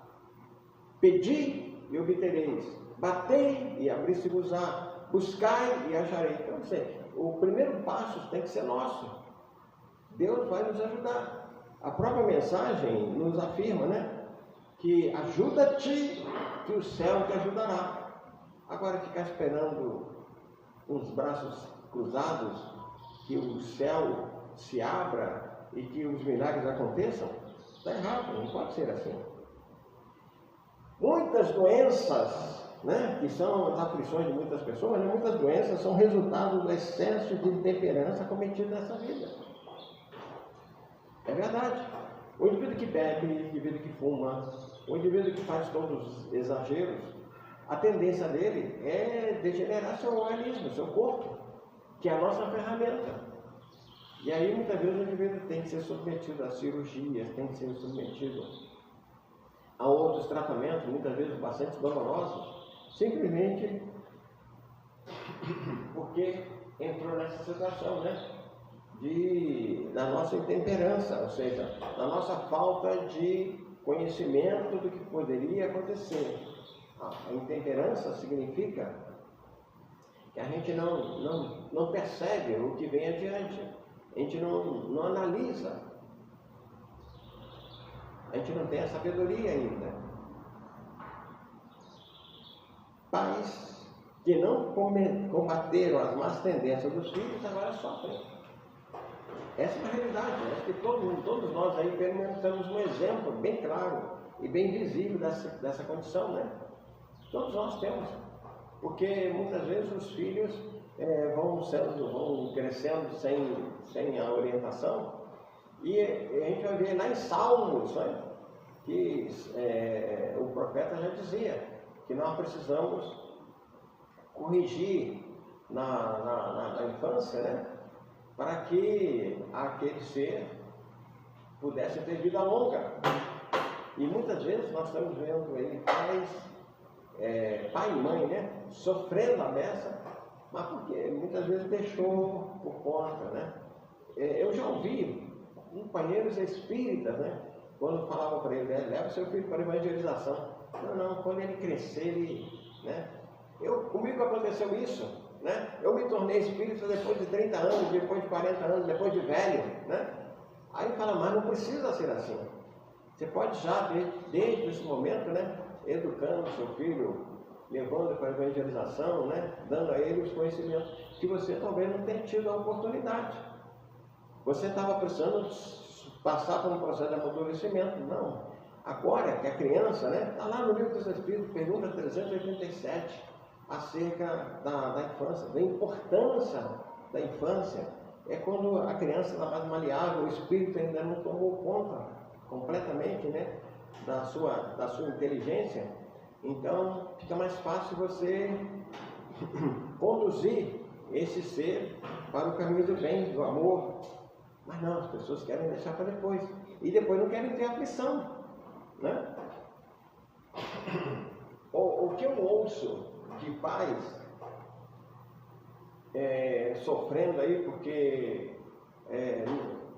Pedi e obtereis, batei e abri-se-vos-á, buscai e acharei. Então, o primeiro passo tem que ser nosso. Deus vai nos ajudar. A própria mensagem nos afirma, né? Que ajuda-te, que o céu te ajudará. Agora, ficar esperando uns braços cruzados, que o céu se abra e que os milagres aconteçam, está errado, não pode ser assim. Muitas doenças, né, que são as aflições de muitas pessoas, né, muitas doenças são resultado do excesso de intemperança cometido nessa vida. É verdade. O indivíduo que bebe, o indivíduo que fuma, o indivíduo que faz todos os exageros, a tendência dele é degenerar seu organismo, seu corpo, que é a nossa ferramenta. E aí, muitas vezes, o indivíduo tem que ser submetido a cirurgias, tem que ser submetido a outros tratamentos, muitas vezes bastante dolorosos, simplesmente porque entrou nessa situação, né? Da nossa intemperança, ou seja, da nossa falta de conhecimento do que poderia acontecer. A intemperança significa que a gente não percebe o que vem adiante, a gente não analisa, a gente não tem a sabedoria ainda. Pais que não combateram as más tendências dos filhos agora sofrem. Essa é a realidade. Acho que todos nós aí pelo menos temos um exemplo bem claro e bem visível dessa condição, né? Todos nós temos, porque muitas vezes os filhos vão crescendo sem a orientação, e a gente vai ver lá em Salmos, né, que o profeta já dizia que nós precisamos corrigir na infância, né, para que aquele ser pudesse ter vida longa. E muitas vezes nós estamos vendo aí pai e mãe, né, sofrendo a beça, mas porque muitas vezes deixou por conta, né? Eu já ouvi companheiros espíritas, né, quando falavam para ele, leva seu filho para a evangelização. Não, quando ele crescer, né? Comigo aconteceu isso, né? Eu me tornei espírita depois de 30 anos, depois de 40 anos, depois de velho, né? Aí fala, mas não precisa ser assim. Você pode já, desde esse momento, né, educando seu filho, levando para a evangelização, né, dando a ele os conhecimentos que você talvez não tenha tido a oportunidade. Você estava precisando passar por um processo de amadurecimento. Não. Agora que a criança, né, está lá no livro dos Espíritos, pergunta 387, acerca da infância, da importância da infância. É quando a criança está mais maleável, o espírito ainda não tomou conta completamente, né, da sua inteligência. Então fica mais fácil você conduzir esse ser para o caminho do bem, do amor. Mas não, as pessoas querem deixar para depois, e depois não querem ter aflição, né? O que eu ouço de pais sofrendo aí porque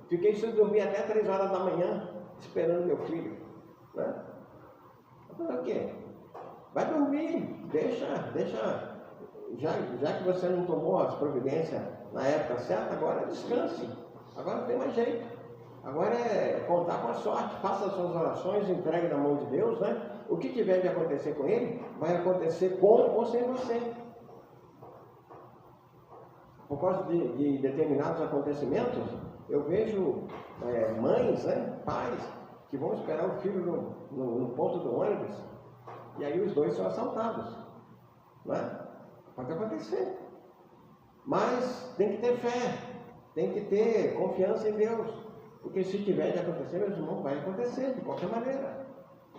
fiquei sem dormir até 3 horas da manhã esperando meu filho, né? O quê? Vai dormir, deixa, já que você não tomou as providências na época certa, agora descanse, agora não tem mais jeito, agora é contar com a sorte, faça as suas orações, entregue na mão de Deus, né? O que tiver de acontecer com ele, vai acontecer com ou sem você. Por causa de determinados acontecimentos, eu vejo mães, né, pais, que vão esperar o filho no ponto do ônibus, e aí os dois são assaltados, né? Pode acontecer. Mas tem que ter fé, tem que ter confiança em Deus, porque se tiver de acontecer, meus irmãos, vai acontecer de qualquer maneira.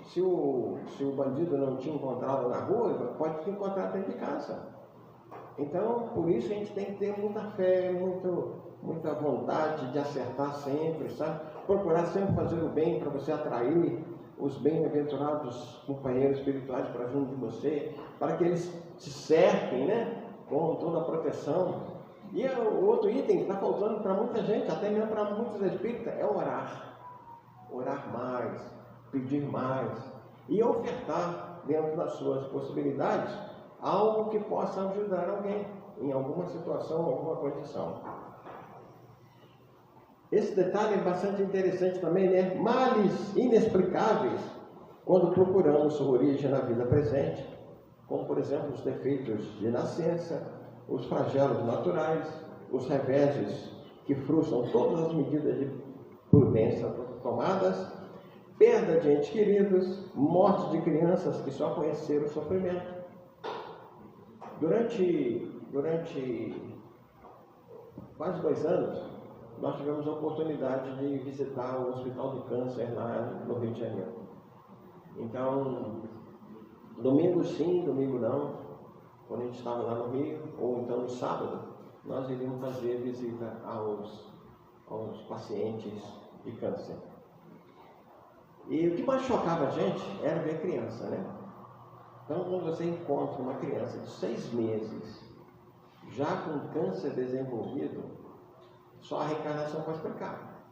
Se o bandido não te encontrado na rua, pode te encontrar dentro de casa. Então, por isso a gente tem que ter muita fé, muita vontade de acertar sempre, sabe? Procurar sempre fazer o bem para você atrair os bem-aventurados companheiros espirituais para junto de você, para que eles te cerquem, né, com toda a proteção. E o outro item que está faltando para muita gente, até mesmo para muitos espíritas, é orar. Orar mais, pedir mais e ofertar dentro das suas possibilidades algo que possa ajudar alguém em alguma situação, alguma condição. Esse detalhe é bastante interessante também, né? Males inexplicáveis quando procuramos sua origem na vida presente, como, por exemplo, os defeitos de nascença, os flagelos naturais, os reveses que frustram todas as medidas de prudência tomadas, perda de entes queridos, morte de crianças que só conheceram o sofrimento. Durante quase 2 anos, nós tivemos a oportunidade de visitar o Hospital do Câncer lá no Rio de Janeiro. Então, domingo sim, domingo não, quando a gente estava lá no Rio, ou então no sábado, nós iríamos fazer visita aos pacientes de câncer. E o que mais chocava a gente era ver criança, né? Então, quando você encontra uma criança de 6 meses, já com câncer desenvolvido, só a reencarnação pode explicar.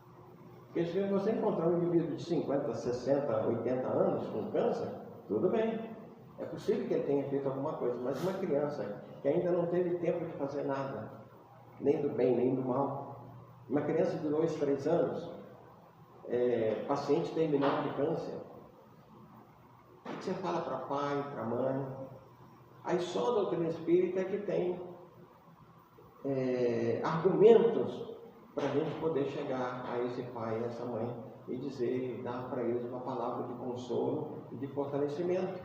Porque se você encontrar um indivíduo de 50, 60, 80 anos com câncer, tudo bem. É possível que ele tenha feito alguma coisa, mas uma criança que ainda não teve tempo de fazer nada, nem do bem, nem do mal, uma criança de 2, 3 anos, paciente terminal de câncer, o que você fala para pai, para mãe? Aí só a doutrina espírita é que tem argumentos para a gente poder chegar a esse pai e essa mãe e dizer, dar para eles uma palavra de consolo e de fortalecimento.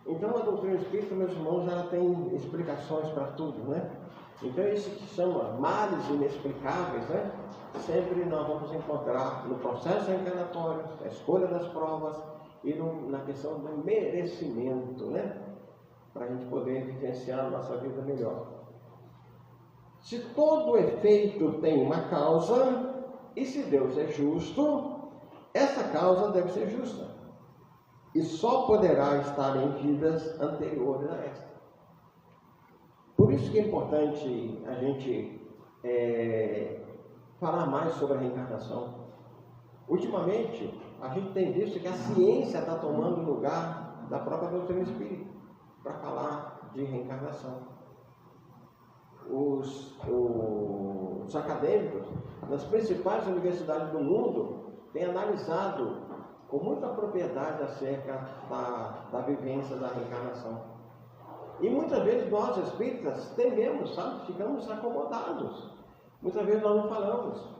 Então a doutrina espírita, meus irmãos, ela tem explicações para tudo, né? Então isso que chama males inexplicáveis, né? Sempre nós vamos encontrar no processo reencarnatório, na escolha das provas e na questão do merecimento, né? Para a gente poder vivenciar a nossa vida melhor. Se todo efeito tem uma causa, e se Deus é justo, essa causa deve ser justa. E só poderá estar em vidas anteriores a esta. Por isso que é importante a gente falar mais sobre a reencarnação. Ultimamente, a gente tem visto que a ciência está tomando lugar da própria doutrina espírita para falar de reencarnação. Os acadêmicos das principais universidades do mundo têm analisado com muita propriedade acerca da vivência da reencarnação. E muitas vezes nós espíritas tememos, sabe? Ficamos acomodados. Muitas vezes nós não falamos.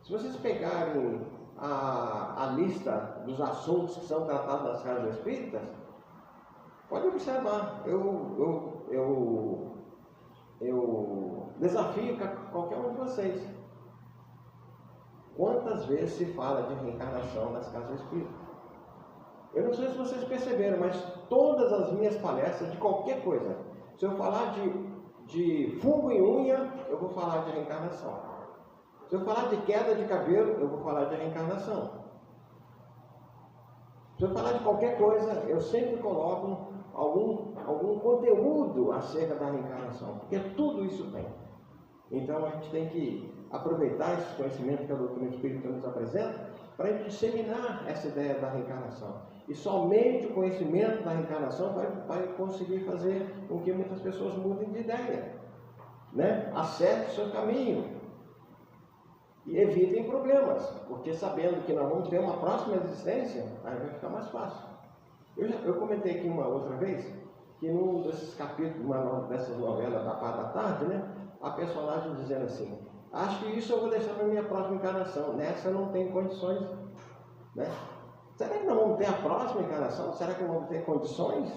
Se vocês pegarem a lista dos assuntos que são tratados nas casas espíritas, pode observar. Eu desafio qualquer um de vocês. Quantas vezes se fala de reencarnação nas casas espíritas? Eu não sei se vocês perceberam, mas todas as minhas palestras, de qualquer coisa, se eu falar de fungo em unha, eu vou falar de reencarnação. Se eu falar de queda de cabelo, eu vou falar de reencarnação. Se eu falar de qualquer coisa, eu sempre coloco algum conteúdo acerca da reencarnação, porque tudo isso tem. Então a gente tem que aproveitar esse conhecimento que a doutrina espírita nos apresenta para disseminar essa ideia da reencarnação. E somente o conhecimento da reencarnação vai conseguir fazer com que muitas pessoas mudem de ideia, né? Acertem o seu caminho e evitem problemas, porque sabendo que nós vamos ter uma próxima existência, aí vai ficar mais fácil. Eu comentei aqui uma outra vez que num desses capítulos, uma dessas novelas da Parte da Tarde, né, a personagem dizendo assim: acho que isso eu vou deixar para minha próxima encarnação, nessa eu não tenho condições, né? Será que nós vamos ter a próxima encarnação? Será que nós vamos ter condições?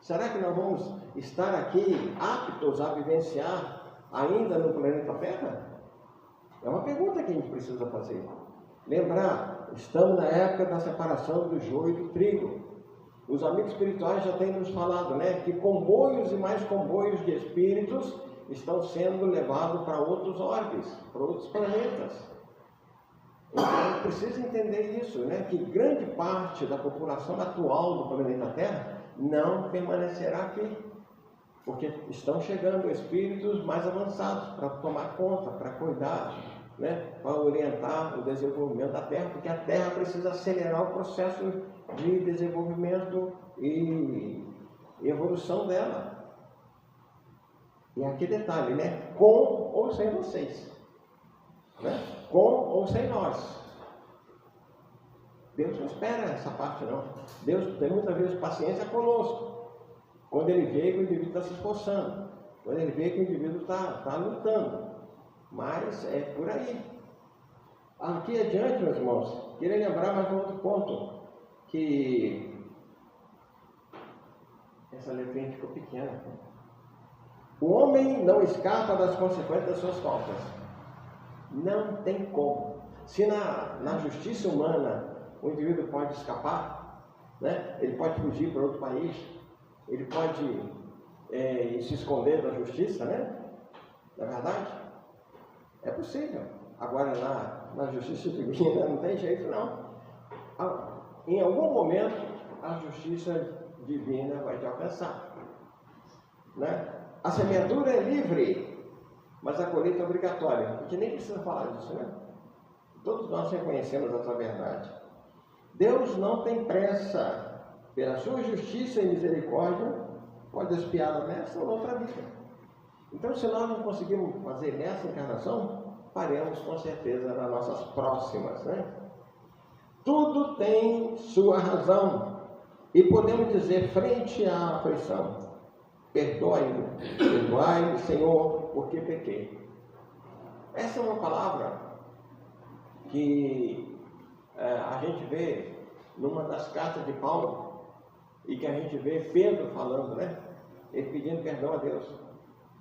Será que nós vamos estar aqui aptos a vivenciar ainda no planeta Terra? É uma pergunta que a gente precisa fazer. Lembrar, estamos na época da separação do joio e do trigo. Os amigos espirituais já têm nos falado, né, que comboios e mais comboios de espíritos estão sendo levados para outros orbes, para outros planetas. Então, precisa entender isso, né, que grande parte da população atual do planeta Terra não permanecerá aqui, porque estão chegando espíritos mais avançados para tomar conta, para cuidar, né, para orientar o desenvolvimento da Terra, porque a Terra precisa acelerar o processo de desenvolvimento e evolução dela. E aqui detalhe, né? Com ou sem vocês. Né? Com ou sem nós. Deus não espera essa parte, não. Deus tem muitas vezes paciência conosco. Quando Ele vê que o indivíduo está se esforçando. Quando Ele vê que o indivíduo está lutando. Mas é por aí. Aqui adiante, meus irmãos, queria lembrar mais um outro ponto. Que essa letrinha ficou pequena. O homem não escapa das consequências das suas faltas. Não tem como. Se na justiça humana o indivíduo pode escapar, né? Ele pode fugir para outro país, ele pode se esconder da justiça, né? Não é verdade? É possível. Agora na justiça divina não tem jeito, não. Em algum momento a justiça divina vai te alcançar, né? A semeadura é livre, mas a colheita é obrigatória. A gente nem precisa falar disso, né? Todos nós reconhecemos essa verdade. Deus não tem pressa. Pela sua justiça e misericórdia, pode expiar nessa ou outra vida. Então, se nós não conseguimos fazer nessa encarnação, faremos com certeza nas nossas próximas, né? Tudo tem sua razão. E podemos dizer, frente à aflição, perdoai-me, Senhor, porque pequei. Essa é uma palavra que a gente vê numa das cartas de Paulo, e que a gente vê Pedro falando, né? Ele pedindo perdão a Deus.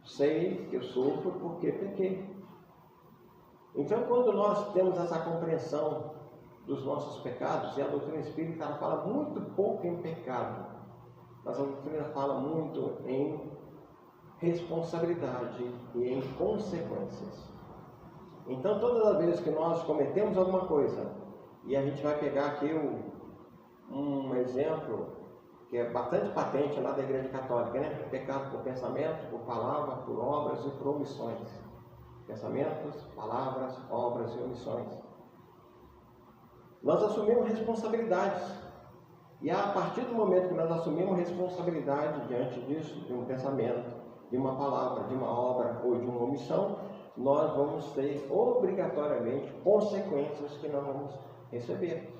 Sei que eu sofro porque pequei. Então, quando nós temos essa compreensão dos nossos pecados, e a doutrina espírita fala muito pouco em pecado, mas a doutrina fala muito em responsabilidade e em consequências. Então, todas as vezes que nós cometemos alguma coisa, e a gente vai pegar aqui um exemplo que é bastante patente lá da Igreja Católica, né? Pecado por pensamento, por palavra, por obras e por omissões. Pensamentos, palavras, obras e omissões. Nós assumimos responsabilidades. E a partir do momento que nós assumimos responsabilidade diante disso, de um pensamento, de uma palavra, de uma obra ou de uma omissão, nós vamos ter obrigatoriamente consequências que nós vamos receber.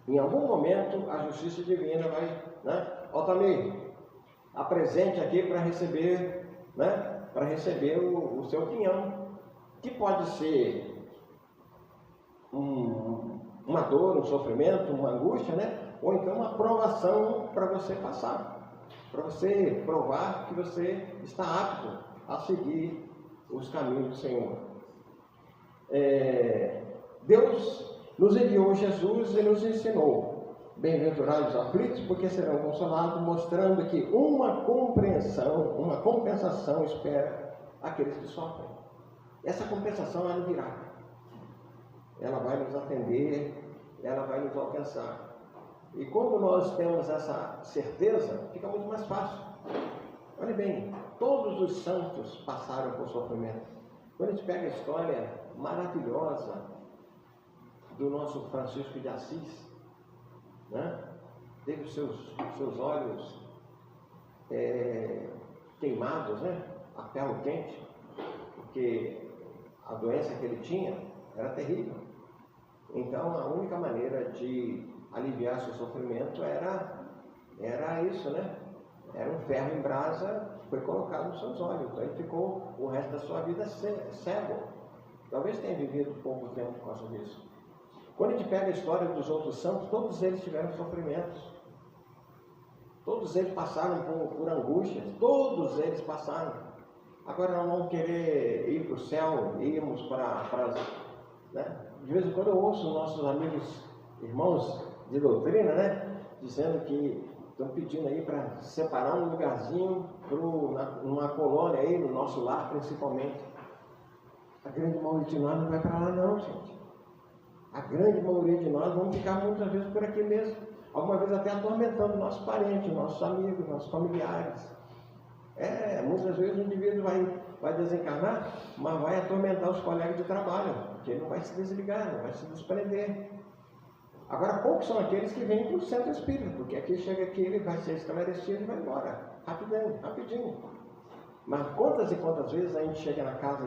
Em algum momento a justiça divina vai, né? Altamir, apresente aqui para receber, né? Para receber o seu quinhão, que pode ser uma dor, um sofrimento, uma angústia, né? Ou então uma provação para você passar, para você provar que você está apto a seguir os caminhos do Senhor. Deus nos enviou Jesus e nos ensinou: bem-aventurados os aflitos, porque serão consolados, mostrando que uma compensação espera aqueles que sofrem. Essa compensação ela virá. Ela vai nos atender, ela vai nos alcançar. E quando nós temos essa certeza, fica muito mais fácil. Olha bem, todos os santos passaram por sofrimento. Quando a gente pega a história maravilhosa do nosso Francisco de Assis, né? Teve os seus olhos queimados, né? A ferro quente, porque a doença que ele tinha era terrível. Então, a única maneira de aliviar seu sofrimento era isso, né? Era um ferro em brasa que foi colocado nos seus olhos. Então, ele ficou o resto da sua vida cego. Talvez tenha vivido pouco tempo por causa disso. Quando a gente pega a história dos outros santos, todos eles tiveram sofrimentos. Todos eles passaram por angústias. Todos eles passaram. Agora nós vamos querer ir para o céu, irmos para né? De vez em quando eu ouço nossos amigos, irmãos de doutrina, né? Dizendo que estão pedindo aí para separar um lugarzinho numa colônia aí, no nosso lar principalmente. A grande maioria de nós não vai para lá não, gente. A grande maioria de nós vamos ficar muitas vezes por aqui mesmo. Alguma vez até atormentando nossos parentes, nossos amigos, nossos familiares. Muitas vezes o indivíduo vai desencarnar, mas vai atormentar os colegas de trabalho, porque ele não vai se desligar, não vai se desprender. Agora, poucos são aqueles que vêm para o centro espírita, porque aqui chega aqui, ele vai ser esclarecido e vai embora. Rapidinho. Mas quantas e quantas vezes a gente chega na casa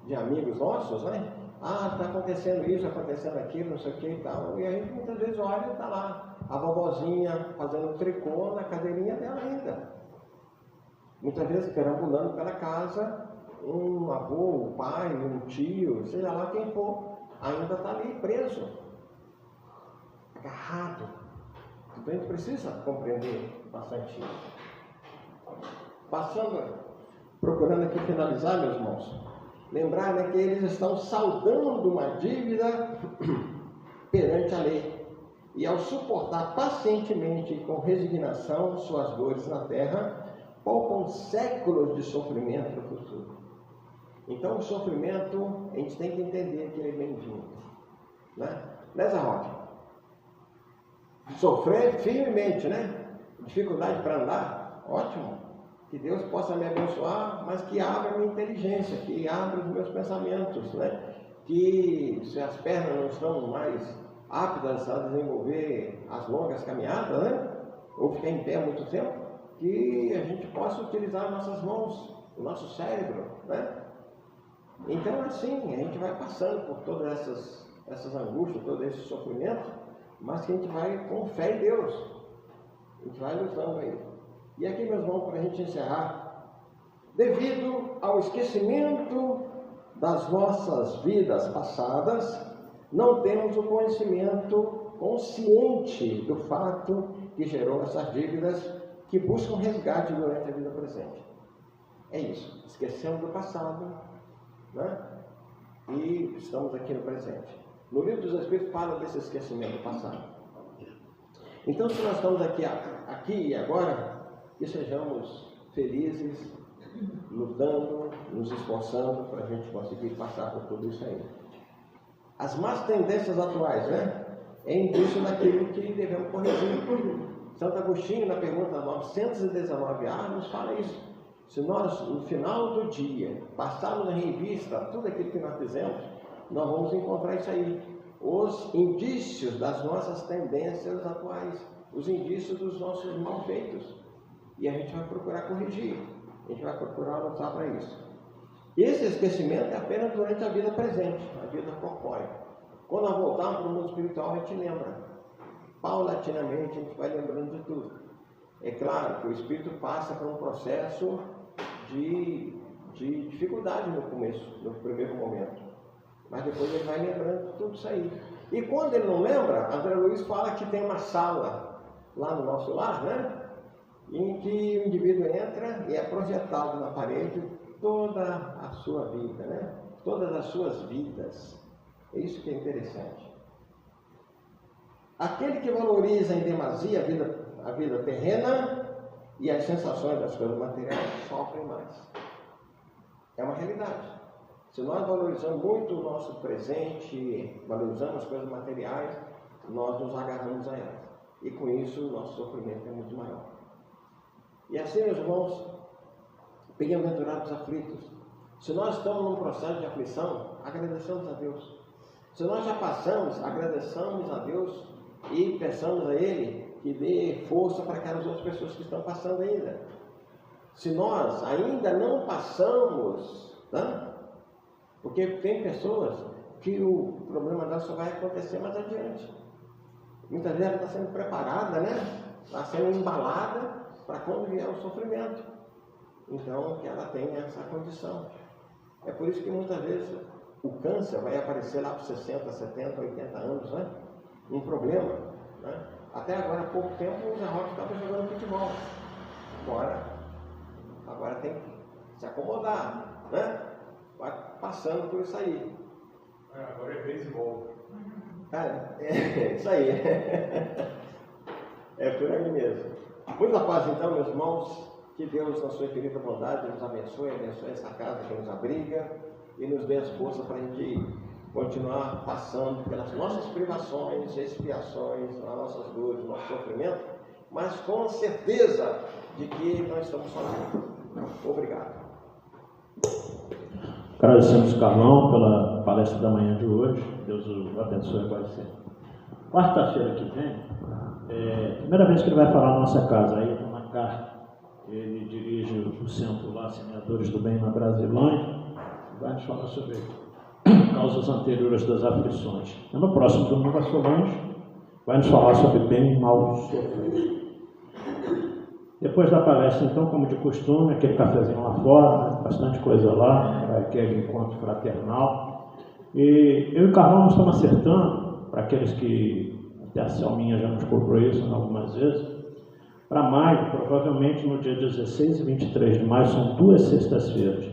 de amigos nossos, né? Ah, está acontecendo isso, acontecendo aquilo, não sei o que e tal. E a gente muitas vezes olha e está lá a vovozinha fazendo tricô na cadeirinha dela ainda. Muitas vezes perambulando pela casa, um avô, um pai, um tio, seja lá quem for, ainda está ali preso, agarrado. Então a gente precisa compreender bastante isso. Procurando aqui finalizar, meus irmãos, lembrar, né, que eles estão saldando uma dívida perante a lei. E ao suportar pacientemente e com resignação suas dores na terra, poupam séculos de sofrimento no futuro. Então o sofrimento, a gente tem que entender que ele é bem-vindo. Né, Zé Roque? Sofrer firmemente, né? Dificuldade para andar, ótimo. Que Deus possa me abençoar, mas que abra a minha inteligência, que abra os meus pensamentos, né? Que se as pernas não estão mais aptas a desenvolver as longas caminhadas, né? Ou ficar em pé muito tempo, que a gente possa utilizar nossas mãos, o nosso cérebro, né? Então, assim, a gente vai passando por todas essas angústias, todo esse sofrimento, mas que a gente vai com fé em Deus. A gente vai lutando aí. E aqui, meus irmãos, para a gente encerrar, devido ao esquecimento das nossas vidas passadas, não temos o conhecimento consciente do fato que gerou essas dívidas que buscam resgate durante a vida presente. É isso, esquecemos do passado, né? E estamos aqui no presente. No livro dos Espíritos fala desse esquecimento do passado. Então, se nós estamos aqui e agora, que sejamos felizes, lutando, nos esforçando para a gente conseguir passar por tudo isso aí. As más tendências atuais, né? É indício daquilo que devemos corrigir. Santo Agostinho, na pergunta 919A, nos fala isso. Se nós, no final do dia, passarmos em revista tudo aquilo que nós fizemos, nós vamos encontrar isso aí. Os indícios das nossas tendências atuais, os indícios dos nossos malfeitos. E a gente vai procurar corrigir, a gente vai procurar lutar para isso. Esse esquecimento é apenas durante a vida presente, a vida corpórea. Quando nós voltarmos para o mundo espiritual, a gente lembra. Paulatinamente, a gente vai lembrando de tudo. É claro que o espírito passa por um processo de dificuldade no começo, no primeiro momento. Mas depois ele vai lembrando de tudo isso aí. E quando ele não lembra, André Luiz fala que tem uma sala lá no nosso lar, né? Em que o indivíduo entra e é projetado na parede toda a sua vida, né? Todas as suas vidas. É isso que é interessante. Aquele que valoriza em demasia a vida terrena e as sensações das coisas materiais sofre mais. É uma realidade. Se nós valorizamos muito o nosso presente, valorizamos as coisas materiais, nós nos agarramos a elas. E com isso o nosso sofrimento é muito maior. E assim, meus irmãos, bem-aventurados aflitos, se nós estamos num processo de aflição, agradecemos a Deus. Se nós já passamos, agradeçamos a Deus e peçamos a Ele que dê força para aquelas outras pessoas que estão passando ainda. Se nós ainda não passamos, tá? Porque tem pessoas que o problema dela só vai acontecer mais adiante. Muitas vezes ela está sendo preparada, né? Está sendo embalada para quando vier o sofrimento. Então, que ela tenha essa condição. É por isso que muitas vezes o câncer vai aparecer lá para 60, 70, 80 anos, né? Um problema, né? Até agora, há pouco tempo, o Zé Roque estava jogando futebol. Agora tem que se acomodar, né? Vai passando por isso aí. Agora é beisebol. É isso aí. É por aí mesmo. Muita paz, então, meus irmãos. Que Deus, na sua infinita bondade, nos abençoe essa casa que nos abriga e nos dê as forças para a gente continuar passando pelas nossas privações, expiações, as nossas dores, o nosso sofrimento, mas com a certeza de que nós estamos sozinhos. Obrigado. Agradecemos o Carlão pela palestra da manhã de hoje. Deus o abençoe agora sempre. Quarta-feira que vem, primeira vez que ele vai falar na nossa casa, aí uma carta ele dirige o centro lá, Semeadores do Bem na Brasilândia, vai nos falar sobre causas anteriores das aflições. E no próximo domingo, a Solange vai nos falar sobre bem e mal sofridos. Depois da palestra, então, como de costume, aquele cafezinho lá fora, né? Bastante coisa lá, aquele encontro fraternal. E eu e o Carlão estamos acertando, para aqueles que, até a Selminha já nos cobrou isso algumas vezes, para maio, provavelmente no dia 16 e 23 de maio, são 2 sextas-feiras.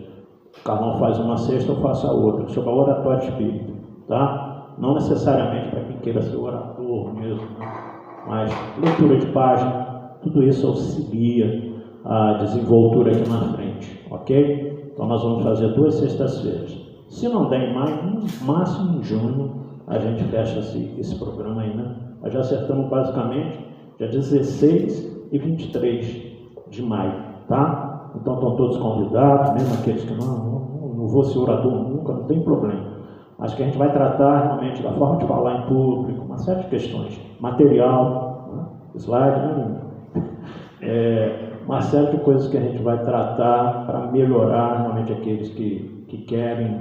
O Carlão faz uma sexta, eu faço a outra, sobre a oratória espírita, tá? Não necessariamente para quem queira ser orador mesmo, né? Mas leitura de página, tudo isso auxilia a desenvoltura aqui na frente, ok? Então nós vamos fazer 2 sextas-feiras. Se não der em maio, no máximo em junho, a gente fecha esse programa aí, né? Nós já acertamos basicamente dia 16 e 23 de maio, tá? Então estão todos convidados, mesmo aqueles que não vou ser orador nunca, não tem problema. Acho que a gente vai tratar realmente da forma de falar em público, uma série de questões, material, né? Slide, né? Uma série de coisas que a gente vai tratar para melhorar realmente aqueles que querem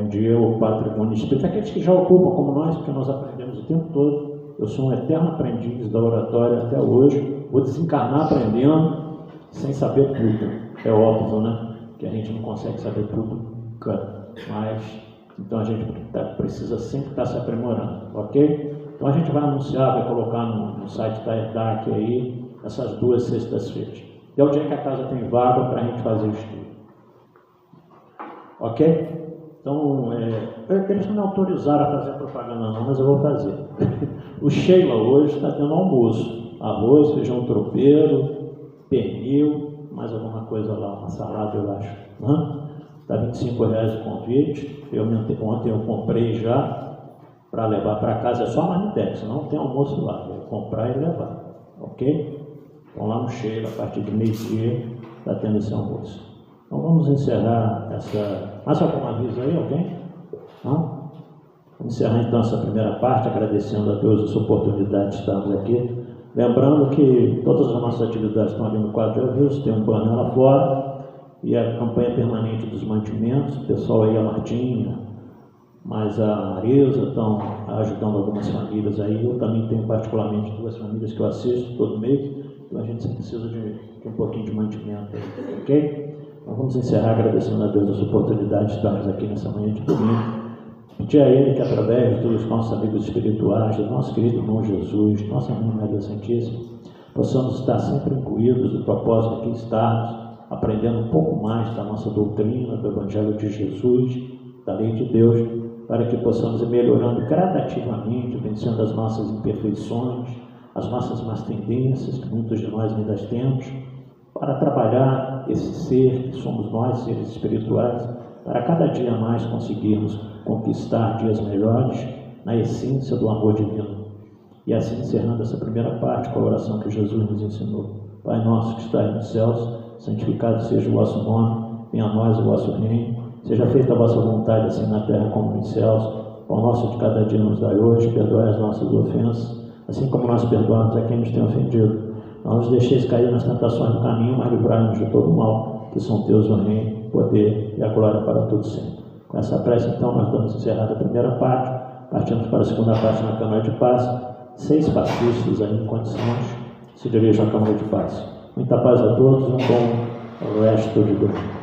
um dia o patrimônio espírita, aqueles que já ocupam como nós, porque nós aprendemos o tempo todo. Eu sou um eterno aprendiz da oratória até hoje, vou desencarnar aprendendo sem saber tudo. É óbvio, né? Que a gente não consegue saber tudo nunca, mas então a gente precisa sempre estar se aprimorando, ok? Então a gente vai anunciar, vai colocar no site da EDAC aí, essas 2 sextas-feiras. E é o dia que a casa tem vaga para a gente fazer o estudo. Ok? Então, eles não me autorizaram a fazer propaganda não, mas eu vou fazer. O Sheila hoje está tendo almoço. Arroz, feijão tropeiro, pernil, mais alguma coisa lá, uma salada eu acho. Está R$25 o convite. Ontem eu comprei já para levar para casa, é só a Marmitex, não tem almoço lá. Eu comprar e levar. Ok? Então lá no Sheila, a partir de meio-dia, está tendo esse almoço. Então vamos encerrar essa... Mais algum aviso aí, alguém? Não? Vamos encerrar então essa primeira parte, agradecendo a Deus essa oportunidade de estarmos aqui. Lembrando que todas as nossas atividades estão ali no quadro de avisos, tem um banner lá fora, e a campanha permanente dos mantimentos, o pessoal aí, a Martinha, mas a Marisa estão ajudando algumas famílias aí. Eu também tenho particularmente 2 famílias que eu assisto todo mês, então a gente precisa de um pouquinho de mantimento aí, ok? Então vamos encerrar agradecendo a Deus essa oportunidade de estarmos aqui nessa manhã de domingo. Pedir a Ele que através dos nossos amigos espirituais, do nosso querido irmão Jesus, nossa Mãe Maria Santíssima, possamos estar sempre incluídos no propósito de estarmos aprendendo um pouco mais da nossa doutrina, do Evangelho de Jesus, da lei de Deus, para que possamos ir melhorando gradativamente, vencendo as nossas imperfeições, as nossas más tendências, que muitos de nós ainda temos, para trabalhar esse ser que somos nós, seres espirituais, para cada dia mais conseguirmos conquistar dias melhores na essência do amor divino. E assim encerrando essa primeira parte com a oração que Jesus nos ensinou. Pai nosso que estás nos céus, santificado seja o vosso nome, venha a nós o vosso reino, seja feita a vossa vontade, assim na terra como nos céus. O pão nosso de cada dia nos dai hoje, perdoai as nossas ofensas, assim como nós perdoamos a quem nos tem ofendido. Não nos deixeis cair nas tentações do caminho, mas livrai-nos de todo o mal, que são teus o reino, o poder e a glória para todos sempre. Com essa prece, então, nós damos encerrada a primeira parte, partimos para a segunda parte na Câmara de Paz. 6 pacíficos aí em condições se dirigem à Câmara de Paz. Muita paz a todos, um bom resto de domingo.